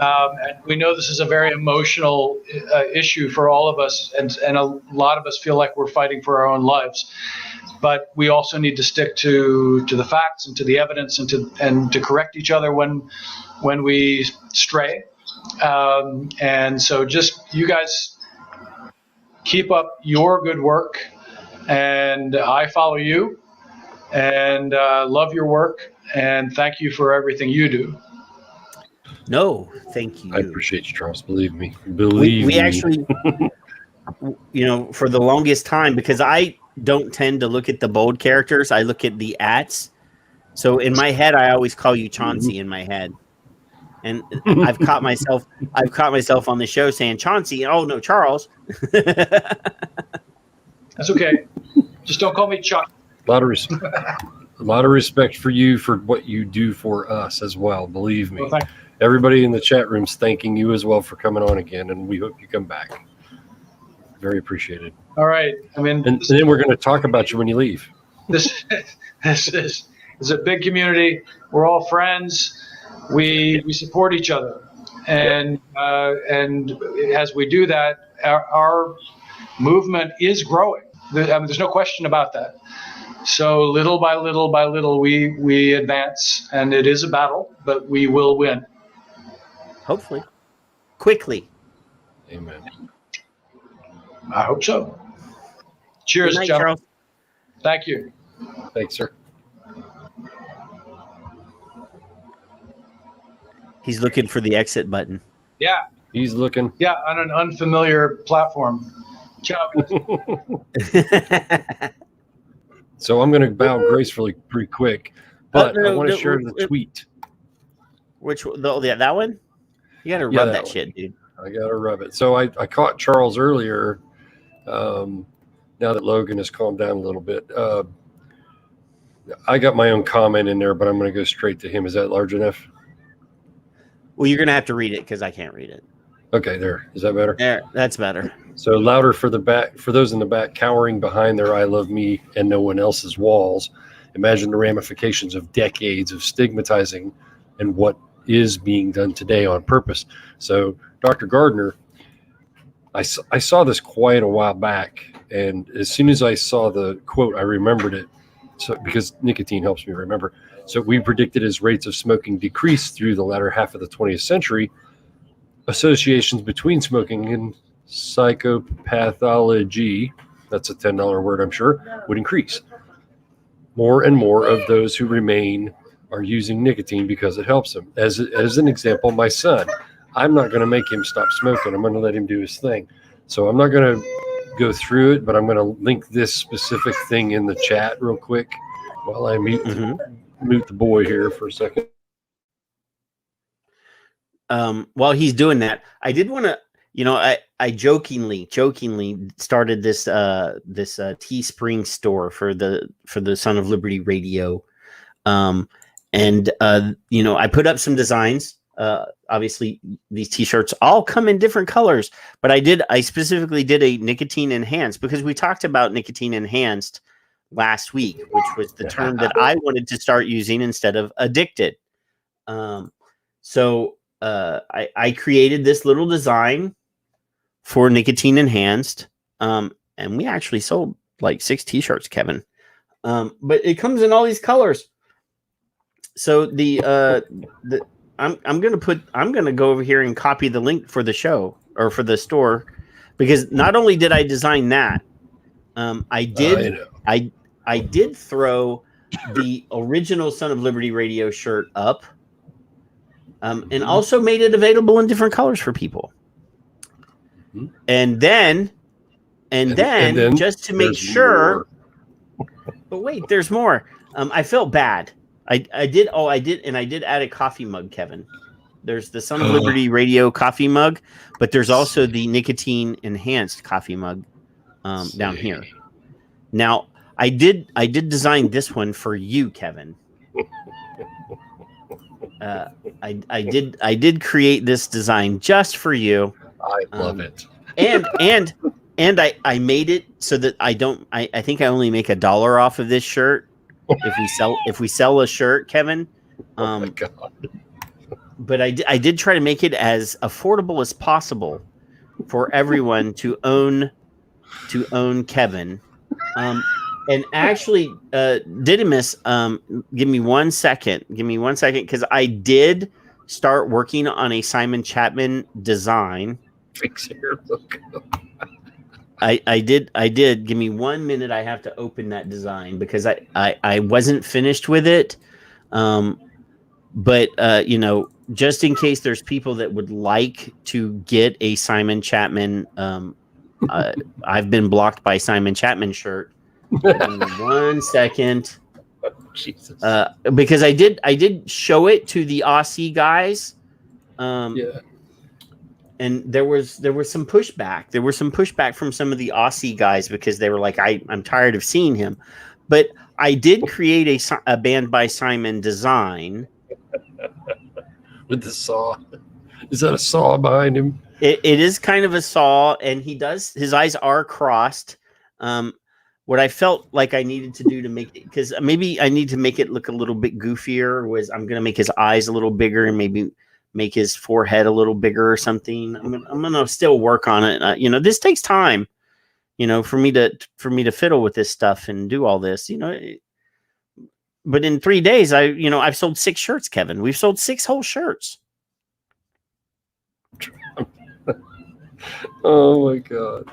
And we know this is a very emotional issue for all of us, and a lot of us feel like we're fighting for our own lives. But we also need to stick to the facts and to the evidence, and to correct each other when we stray. And so just you guys keep up your good work, and I follow you and love your work, and thank you for everything you do. No, thank you. I appreciate you, Charles. Believe me. Believe we me. actually, for the longest time, because I don't tend to look at the bold characters, I look at the ats. So in my head, I always call you Chauncey in my head. And I've caught myself on the show saying Chauncey. Oh no, Charles. That's okay. Just don't call me Chuck. A lot of respect for you for what you do for us as well. Believe me. Well, everybody in the chat room's thanking you as well for coming on again, and we hope you come back. Very appreciated. All right. I mean, and then we're going to talk about you when you leave. This is a big community. We're all friends. We support each other, and as we do that, our movement is growing. There's no question about that. So little by little, we advance, and it is a battle, but we will win. Hopefully, quickly. Amen. I hope so. Cheers, Good night, gentlemen. Charles. Thank you. Thanks, sir. He's looking for the exit button. Yeah. He's looking. Yeah, on an unfamiliar platform. Ciao. So I'm going to bow gracefully pretty quick, but I want to share the tweet. Which that one? You got to rub that shit, dude. I got to rub it. So I caught Charles earlier. Now that Logan has calmed down a little bit, I got my own comment in there, but I'm going to go straight to him. Is that large enough? Well, you're going to have to read it because I can't read it. Okay, there. Is that better? There, that's better. So louder for the back, for those in the back, cowering behind their "I love me" and no one else's walls. Imagine the ramifications of decades of stigmatizing and what is being done today on purpose. So, Dr. Gardner, I saw this quite a while back, and as soon as I saw the quote, I remembered it. So, because nicotine helps me remember. So we predicted as rates of smoking decreased through the latter half of the 20th century, associations between smoking and psychopathology, that's a $10 word, I'm sure, would increase. More and more of those who remain are using nicotine because it helps them. As an example, my son, I'm not going to make him stop smoking. I'm going to let him do his thing. So I'm not going to go through it, but I'm going to link this specific thing in the chat real quick while I mute the boy here for a second. While he's doing that, I did want to, I jokingly started this Teespring store for the Son of Liberty Radio. I put up some designs. Obviously these t-shirts all come in different colors, but I specifically did a nicotine enhanced because we talked about nicotine enhanced last week, which was the term that I wanted to start using instead of addicted. So I created this little design for nicotine enhanced. And we actually sold like 6 t-shirts, Kevin. But it comes in all these colors. So I'm going to go over here and copy the link for the show or for the store, because not only did I design that, I did throw the original Son of Liberty Radio shirt up, and also made it available in different colors for people. And then just to make sure, but wait, there's more. I felt bad. I did add a coffee mug, Kevin. There's the Son of Liberty Radio coffee mug, but there's also the nicotine enhanced coffee mug down here. Now, I did design this one for you, Kevin. I did create this design just for you. I love it. And I made it so that I think I only make $1 off of this shirt if we sell a shirt, Kevin. Oh my God. but I did try to make it as affordable as possible for everyone to own Kevin. And actually, Didymus, give me 1 second. Give me 1 second, because I did start working on a Simon Chapman design. Fix hair look. I did. Give me 1 minute. I have to open that design because I wasn't finished with it. But just in case there's people that would like to get a Simon Chapman, I've been blocked by Simon Chapman shirt. Give me 1 second. Jesus. Because I did show it to the Aussie guys. Yeah. And there was some pushback. There was some pushback from some of the Aussie guys because they were like, I'm tired of seeing him. But I did create a Banned by Simon design. With the saw. Is that a saw behind him? It is kind of a saw, and his eyes are crossed. What I felt like I needed to do to make it, because maybe I need to make it look a little bit goofier, was I'm going to make his eyes a little bigger and maybe make his forehead a little bigger or something. I'm going to still work on it. This takes time, for me to fiddle with this stuff and do all this, but in 3 days, I've sold 6 shirts, Kevin. We've sold 6 whole shirts. Oh my God.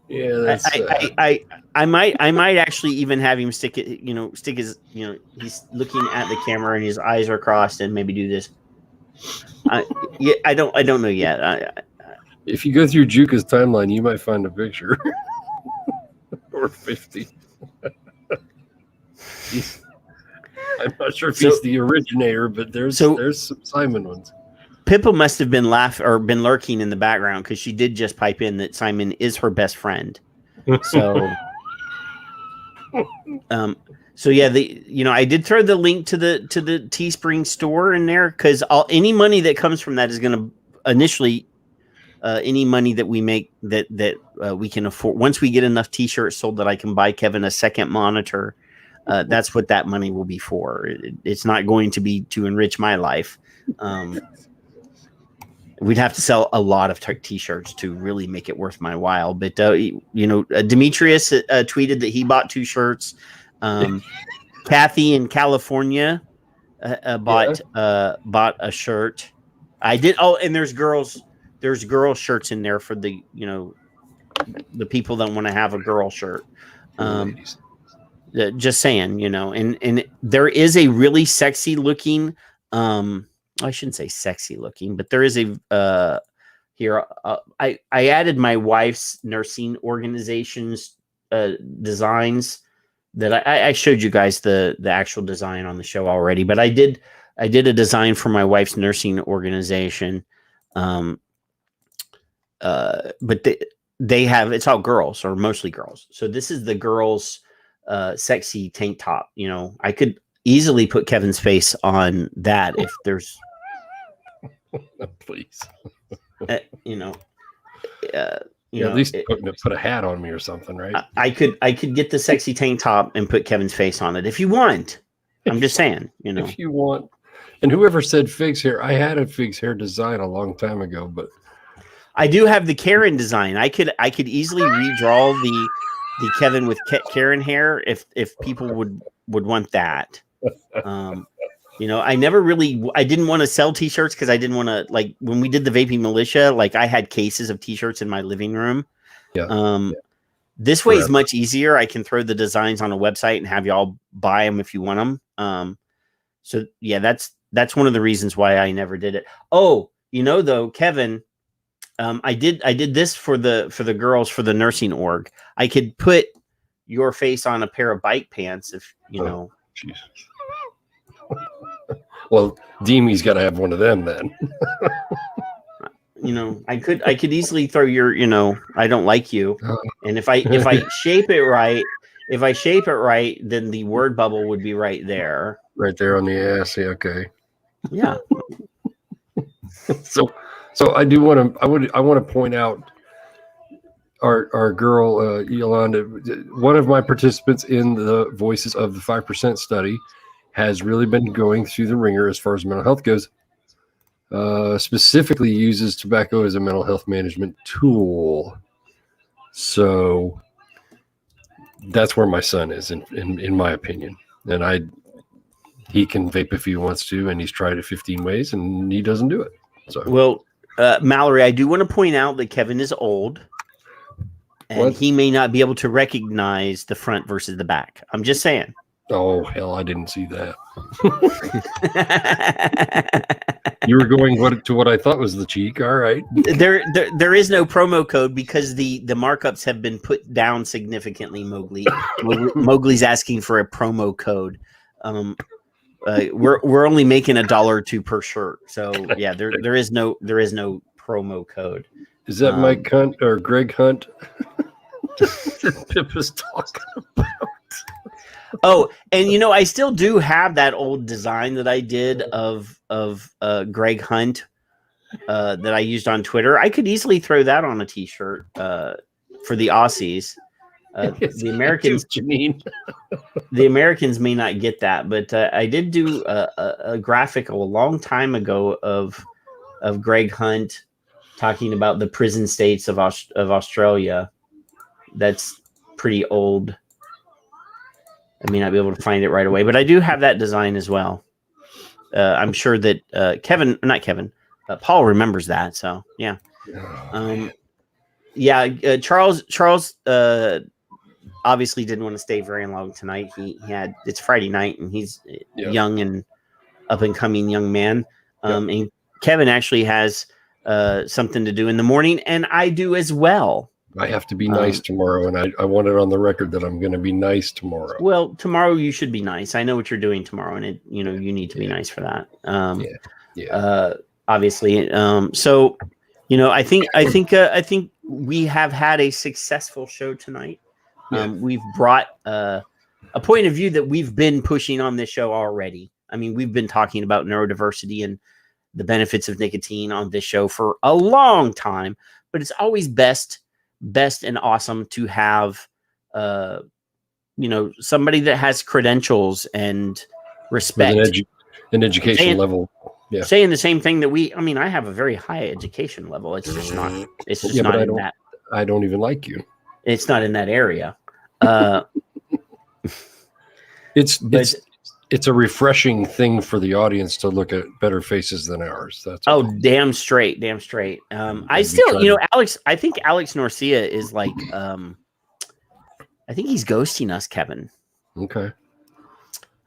Yeah, that's I might actually even have him stick his, he's looking at the camera and his eyes are crossed and maybe do this. I don't know yet. If you go through Juka's timeline, you might find a picture. Or 50. I'm not sure if he's the originator, but there's some Simon ones. Pippa must have been been lurking in the background because she did just pipe in that Simon is her best friend. So, so yeah, I did throw the link to the Teespring store in there because any money that comes from that is going to initially any money that we make that we can afford. Once we get enough T-shirts sold that I can buy Kevin a second monitor, that's what that money will be for. It's not going to be to enrich my life. We'd have to sell a lot of T-shirts to really make it worth my while. But Demetrius tweeted that he bought 2 shirts. Kathy in California bought a shirt. I did. Oh, and there's girls shirts in there for the the people that want to have a girl shirt. Just saying, and there is a really sexy looking. I shouldn't say sexy looking, but there is a here. I added my wife's nursing organization's designs that I showed you guys the actual design on the show already, but I did a design for my wife's nursing organization. But they have, it's all girls or mostly girls. So this is the girls' sexy tank top. I could easily put Kevin's face on that if there's. Please. At least put a hat on me or something, right? I could get the sexy tank top and put Kevin's face on it if you want. I'm just saying, If you want. And whoever said Fig's hair, I had a Fig's hair design a long time ago, but I do have the Karen design. I could easily redraw the Kevin with Karen hair if people would want that. I didn't want to sell T-shirts because I didn't want to, like, when we did the Vaping Militia, like I had cases of T-shirts in my living room. Yeah. This way is much easier. I can throw the designs on a website and have y'all buy them if you want them. So yeah, that's one of the reasons why I never did it. Oh, though, Kevin, I did this for the girls for the nursing org. I could put your face on a pair of bike pants if Oh, Jesus. Well, Deemy's got to have one of them then. I could easily throw your, I don't like you. And if I shape it right, then the word bubble would be right there. Right there on the ass. Yeah, okay. Yeah. So I do want to point out our girl Yolanda, one of my participants in the Voices of the 5% study, has really been going through the ringer as far as mental health goes. specifically uses tobacco as a mental health management tool. So that's where my son is, in my opinion. And he can vape if he wants to, and he's tried it 15 ways, and he doesn't do it. So, well, Mallory, I do want to point out that Kevin is old, and he may not be able to recognize the front versus the back. I'm just saying. Oh, hell, I didn't see that. You were going to what I thought was the cheek. All right. There is no promo code because the markups have been put down significantly, Mowgli. Mowgli's asking for a promo code. We're only making $1 or $2 per shirt. So yeah, there is no promo code. Is that Mike Hunt or Greg Hunt that Pip is talking about? Oh, and I still do have that old design that I did of Greg Hunt that I used on Twitter. I could easily throw that on a t-shirt for the Aussies. The Americans, the Americans may not get that, but I did do a graphic a long time ago of Greg Hunt talking about the prison states of Australia. That's pretty old. I may not be able to find it right away, but I do have that design as well. I'm sure that Paul remembers that. So yeah. Charles obviously didn't want to stay very long tonight. It's Friday night, and he's young and up and coming young man. And Kevin actually has something to do in the morning, and I do as well. I have to be nice tomorrow, and I want it on the record that I'm going to be nice tomorrow. Well, tomorrow you should be nice. I know what you're doing tomorrow, and you need to be nice for that. Obviously. So, I think we have had a successful show tonight. We've brought a point of view that we've been pushing on this show already. I mean, we've been talking about neurodiversity and the benefits of nicotine on this show for a long time, but it's always best and awesome to have, somebody that has credentials and respect, an education level. Yeah. Saying the same thing that I have a very high education level. It's just not, not in that. I don't even like you. It's not in that area. It's a refreshing thing for the audience to look at better faces than ours. That's damn straight. I still, Alex. I think Alex Norcia is like, I think he's ghosting us, Kevin. Okay.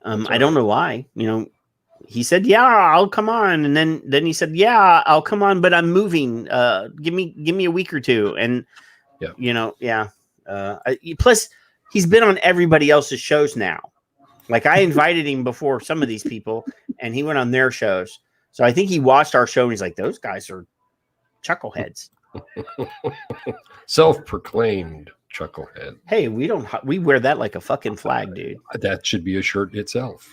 I don't know why. He said, "Yeah, I'll come on," and then he said, "Yeah, I'll come on, but I'm moving. Give me a week or two." And plus, he's been on everybody else's shows now. Like I invited him before some of these people, and he went on their shows. So I think he watched our show and he's like, "Those guys are chuckleheads." Self-proclaimed chucklehead. Hey, we wear that like a fucking flag, dude. That should be a shirt itself.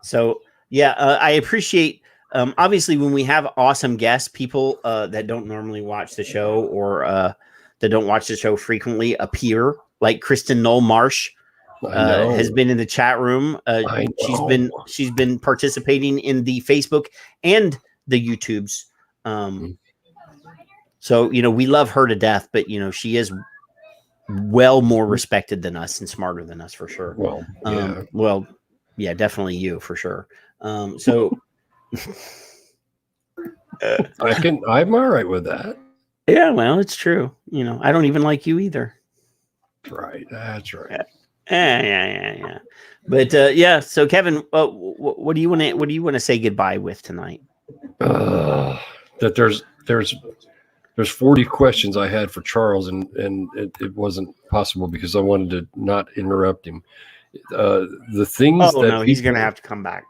So yeah, I appreciate. Obviously, when we have awesome guests, people that don't normally watch the show or that don't watch the show frequently appear, like Kristen Knoll Marsh. Has been in the chat room. She's been participating in the Facebook and the YouTubes. So we love her to death, but she is well more respected than us and smarter than us for sure. Well, definitely you for sure. So I'm all right with that. Yeah, well, it's true. I don't even like you either. Right, that's right. Yeah. But so Kevin, what do you want to say goodbye with tonight? That there's 40 questions I had for Charles, and it wasn't possible because I wanted to not interrupt him. The things he's gonna have to come back.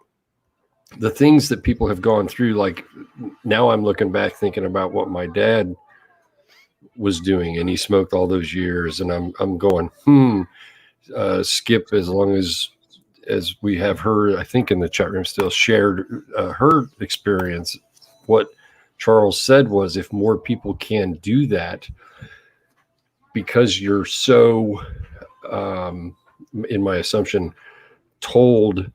The things that people have gone through, like now I'm looking back thinking about what my dad was doing, and he smoked all those years, and I'm going, Skip, as long as we have her, I think in the chat room still shared her experience. What Charles said was, if more people can do that, because you're so, in my assumption, told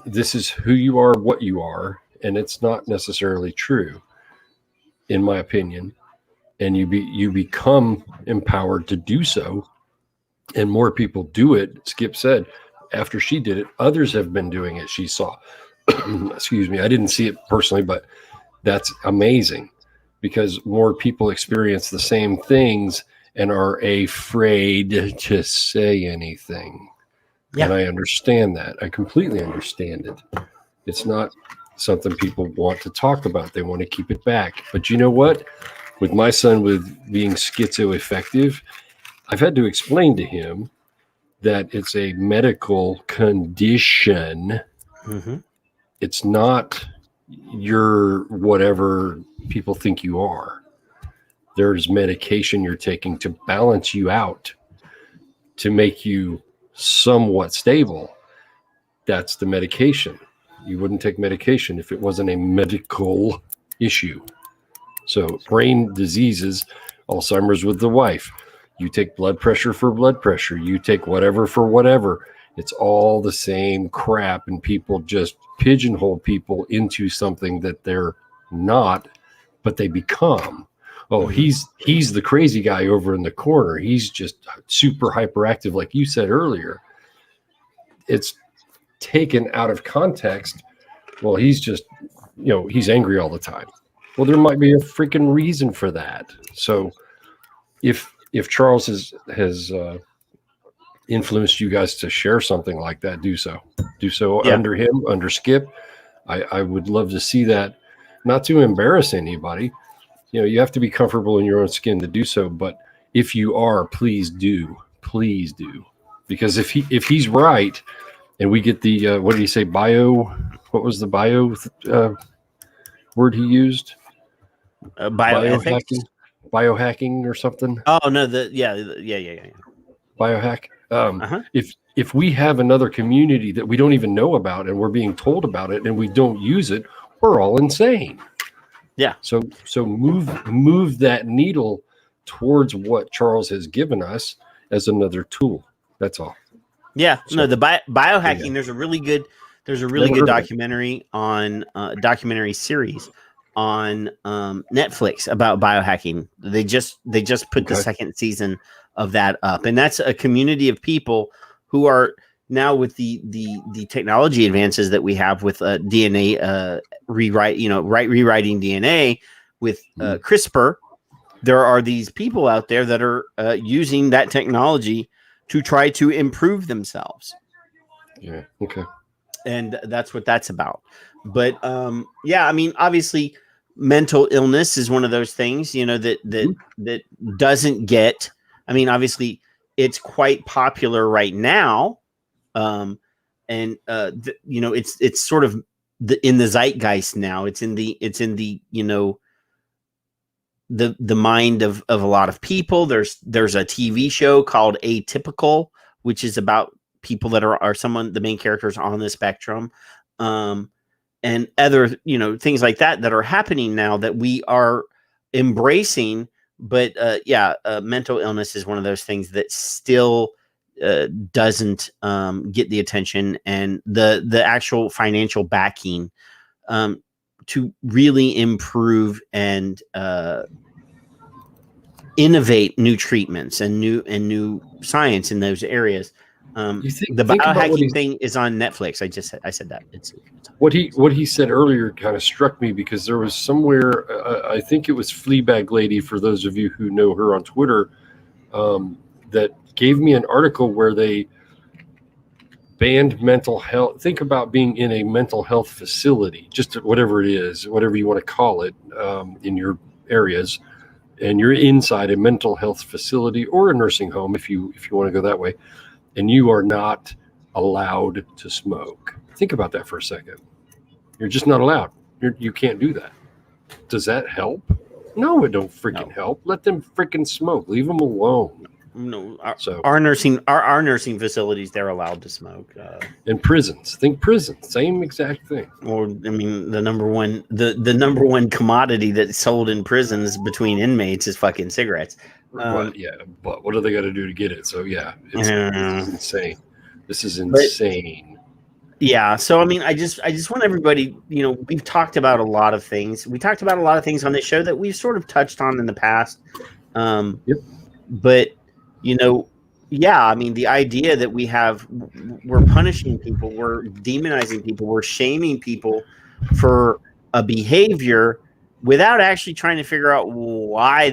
this is who you are, what you are, and it's not necessarily true, in my opinion. And you become empowered to do so, and more people do it. Skip said after she did it, others have been doing it. She saw, excuse me, I didn't see it personally, but that's amazing because more people experience the same things and are afraid to say anything. Yeah. And I understand that. I completely understand it. It's not something people want to talk about. They want to keep it back. But you know what? With my son with being schizoaffective, I've had to explain to him that it's a medical condition. Mm-hmm. It's not your whatever people think you are. There's medication you're taking to balance you out, to make you somewhat stable. That's the medication. You wouldn't take medication if it wasn't a medical issue. So brain diseases, Alzheimer's with the wife. You take blood pressure for blood pressure. You take whatever for whatever. It's all the same crap, and people just pigeonhole people into something that they're not, but they become. Oh, he's the crazy guy over in the corner. He's just super hyperactive, like you said earlier. It's taken out of context. Well, he's just, he's angry all the time. Well, there might be a freaking reason for that. So if Charles has influenced you guys to share something like that, do so under him, under Skip. I would love to see that, not to embarrass anybody. You have to be comfortable in your own skin to do so. But if you are, please do, because if he's right, and we get the what did he say? What was the bio word he used? Biohacking or something. Oh no, yeah. Biohack. If we have another community that we don't even know about and we're being told about it and we don't use it, we're all insane. Yeah. So move that needle towards what Charles has given us as another tool. That's all. Yeah. So, no, the biohacking. Yeah. There's a really good documentary on documentary series on Netflix about biohacking. They just put the second season of that up, and that's a community of people who are now, with the technology advances that we have with DNA rewriting DNA with CRISPR. There are these people out there that are using that technology to try to improve themselves. Yeah. Okay. And that's what that's about. But obviously mental illness is one of those things, that doesn't get, obviously it's quite popular right now. It's sort of in the zeitgeist now. It's in the the mind of a lot of people. There's a TV show called Atypical, which is about people that are the main characters on the spectrum, and other, things like that are happening now that we are embracing. But mental illness is one of those things that still doesn't get the attention and the actual financial backing to really improve and innovate new treatments and new science in those areas. The biohacking thing is on Netflix. I said that. It's what he said earlier kind of struck me, because there was somewhere, I think it was Fleabag Lady, for those of you who know her on Twitter, that gave me an article where they banned mental health. Think about being in a mental health facility, just whatever it is, whatever you want to call it, in your areas, and you're inside a mental health facility or a nursing home, if you want to go that way, and you are not allowed to smoke. Think about that for a second. You're just not allowed. You can't do that. Does that help? No, it don't freaking help. Let them freaking smoke. Leave them alone. No, our nursing facilities, they're allowed to smoke. In prisons, think prisons, same exact thing. Or the number one commodity that's sold in prisons between inmates is fucking cigarettes. But what do they got to do to get it? So this is insane. This is insane. Yeah. So, I mean, I just want everybody, we've talked about a lot of things. We talked about a lot of things on this show that we've sort of touched on in the past. Yep. But, yeah, I mean, the idea that we're punishing people, we're demonizing people, we're shaming people for a behavior without actually trying to figure out why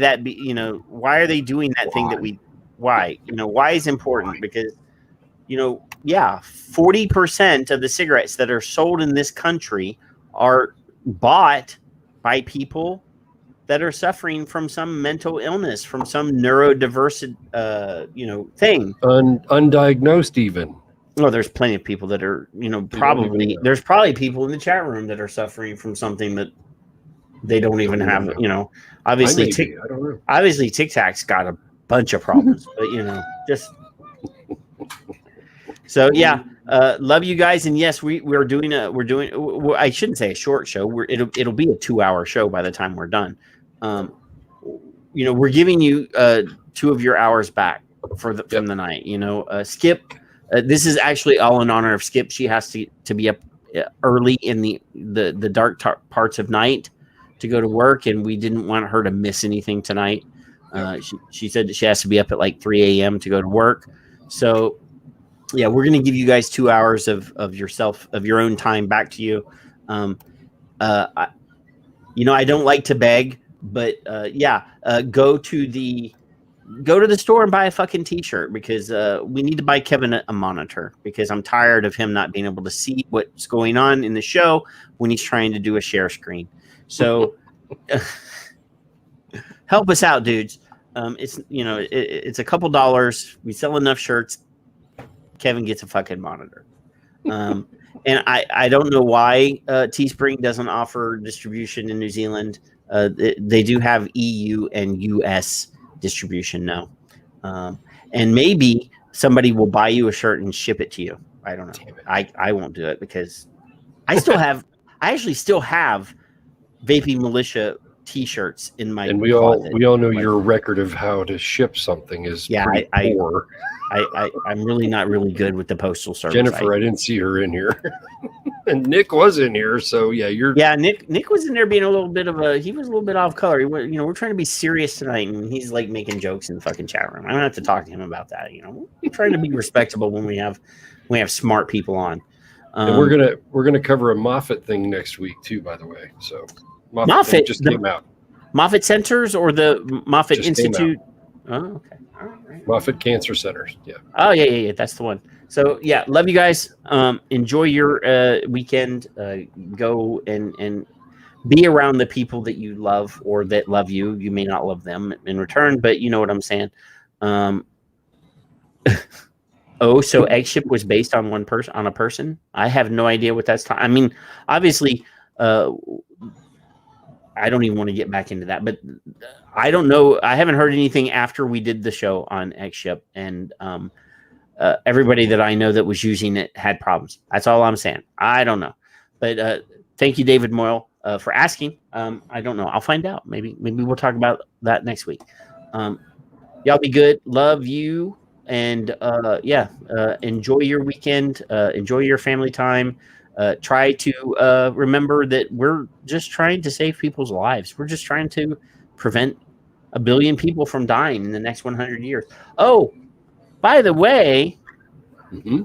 why are they doing that thing that why is important? Because, 40% of the cigarettes that are sold in this country are bought by people that are suffering from some mental illness, from some neurodiversity, thing. Undiagnosed even. Oh, there's plenty of people that are, there's probably people in the chat room that are suffering from something that they don't even have, obviously, I don't know. Obviously Tic Tac's got a bunch of problems, but, just. So, yeah, love you guys. And yes, we're doing, I shouldn't say a short show. It'll be a 2-hour show by the time we're done. We're giving you 2 of your hours back from the night. Skip. This is actually all in honor of Skip. She has to be up early in the dark parts of night to go to work, and we didn't want her to miss anything tonight. She said that she has to be up at like 3 a.m. to go to work. So, yeah, we're going to give you guys 2 hours of your own time back to you. I don't like to beg. But go to the store and buy a fucking t-shirt, because we need to buy Kevin a monitor, because I'm tired of him not being able to see what's going on in the show when he's trying to do a share screen. So help us out, dudes. It's a couple dollars. We sell enough shirts. Kevin gets a fucking monitor. And I don't know why Teespring doesn't offer distribution in New Zealand. They do have EU and US distribution now. And maybe somebody will buy you a shirt and ship it to you. I don't know. I won't do it, because I actually still have Vaping Militia t-shirts in my and we closet. all know your record of how to ship something is pretty poor. I'm really not really good with the postal service. Jennifer, I didn't see her in here. And Nick was in here, so Nick was in there being a little bit off color. We're trying to be serious tonight, and he's like making jokes in the fucking chat room. I don't have to talk to him about that. We're trying to be respectable when we have smart people on. And we're gonna cover a Moffitt thing next week too, by the way. So Moffitt just came out. Moffitt Centers or the Moffitt Institute? Oh, okay. All right. Moffitt Cancer Centers. Yeah. Oh, yeah. That's the one. So, yeah, love you guys. Enjoy your weekend. Go and be around the people that you love or that love you. You may not love them in return, but you know what I'm saying. So Eggship was based on a person? I have no idea what that's I mean, obviously, I don't even want to get back into that, but I don't know. I haven't heard anything after we did the show on Eggship, and everybody that I know that was using it had problems. That's all I'm saying. I don't know, but thank you, David Moyle, for asking. I don't know. I'll find out. Maybe we'll talk about that next week. Y'all be good. Love you, and enjoy your weekend. Enjoy your family time. Try to remember that we're just trying to save people's lives. We're just trying to prevent 1 billion people from dying in the next 100 years. Oh, by the way,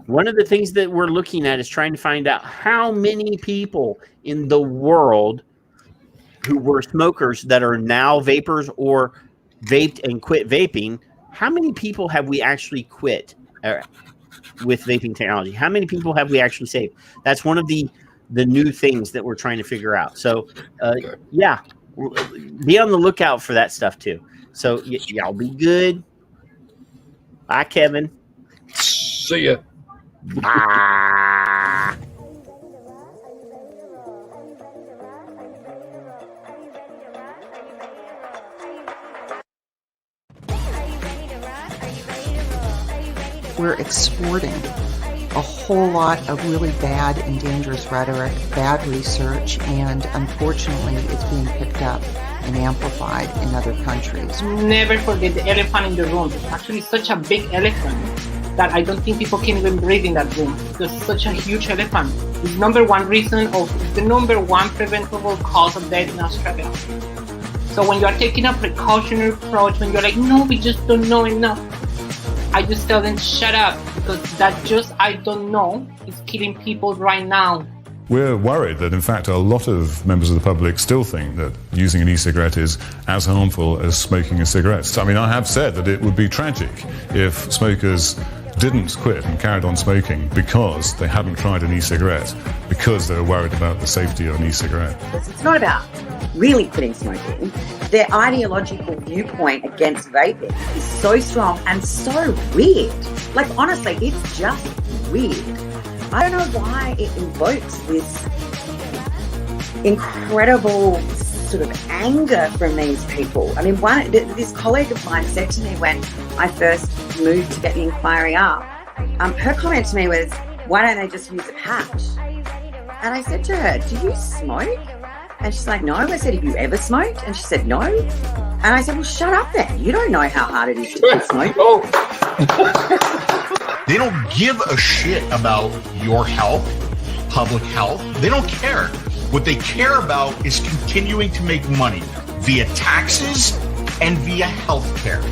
one of the things that we're looking at is trying to find out how many people in the world who were smokers that are now vapors or vaped and quit vaping. How many people have we actually quit with vaping technology? How many people have we actually saved? That's one of the new things that we're trying to figure out. So, be on the lookout for that stuff too. So, y'all be good. Bye, Kevin. See ya. Bye. We're exporting a whole lot of really bad and dangerous rhetoric, bad research, and unfortunately it's being picked up and amplified in other countries. Never forget the elephant in the room. It's actually such a big elephant that I don't think people can even breathe in that room. There's such a huge elephant. It's the number one preventable cause of death in Australia. So when you are taking a precautionary approach, when you're like, no, we just don't know enough, I just tell them, shut up, because that just I don't know is killing people right now. We're worried that, in fact, a lot of members of the public still think that using an e-cigarette is as harmful as smoking a cigarette. I mean, I have said that it would be tragic if smokers didn't quit and carried on smoking because they hadn't tried an e-cigarette, because they were worried about the safety of an e-cigarette. It's not about really quitting smoking. Their ideological viewpoint against vaping is so strong and so weird. Like, honestly, it's just weird. I don't know why it invokes this incredible sort of anger from these people. I mean, this colleague of mine said to me when I first moved to get the inquiry up, her comment to me was, why don't they just use a patch? And I said to her, do you smoke? And she's like, no. I said, have you ever smoked? And she said, no. And I said, well, shut up then. You don't know how hard it is to quit smoking. They don't give a shit about your health, public health. They don't care. What they care about is continuing to make money via taxes and via healthcare.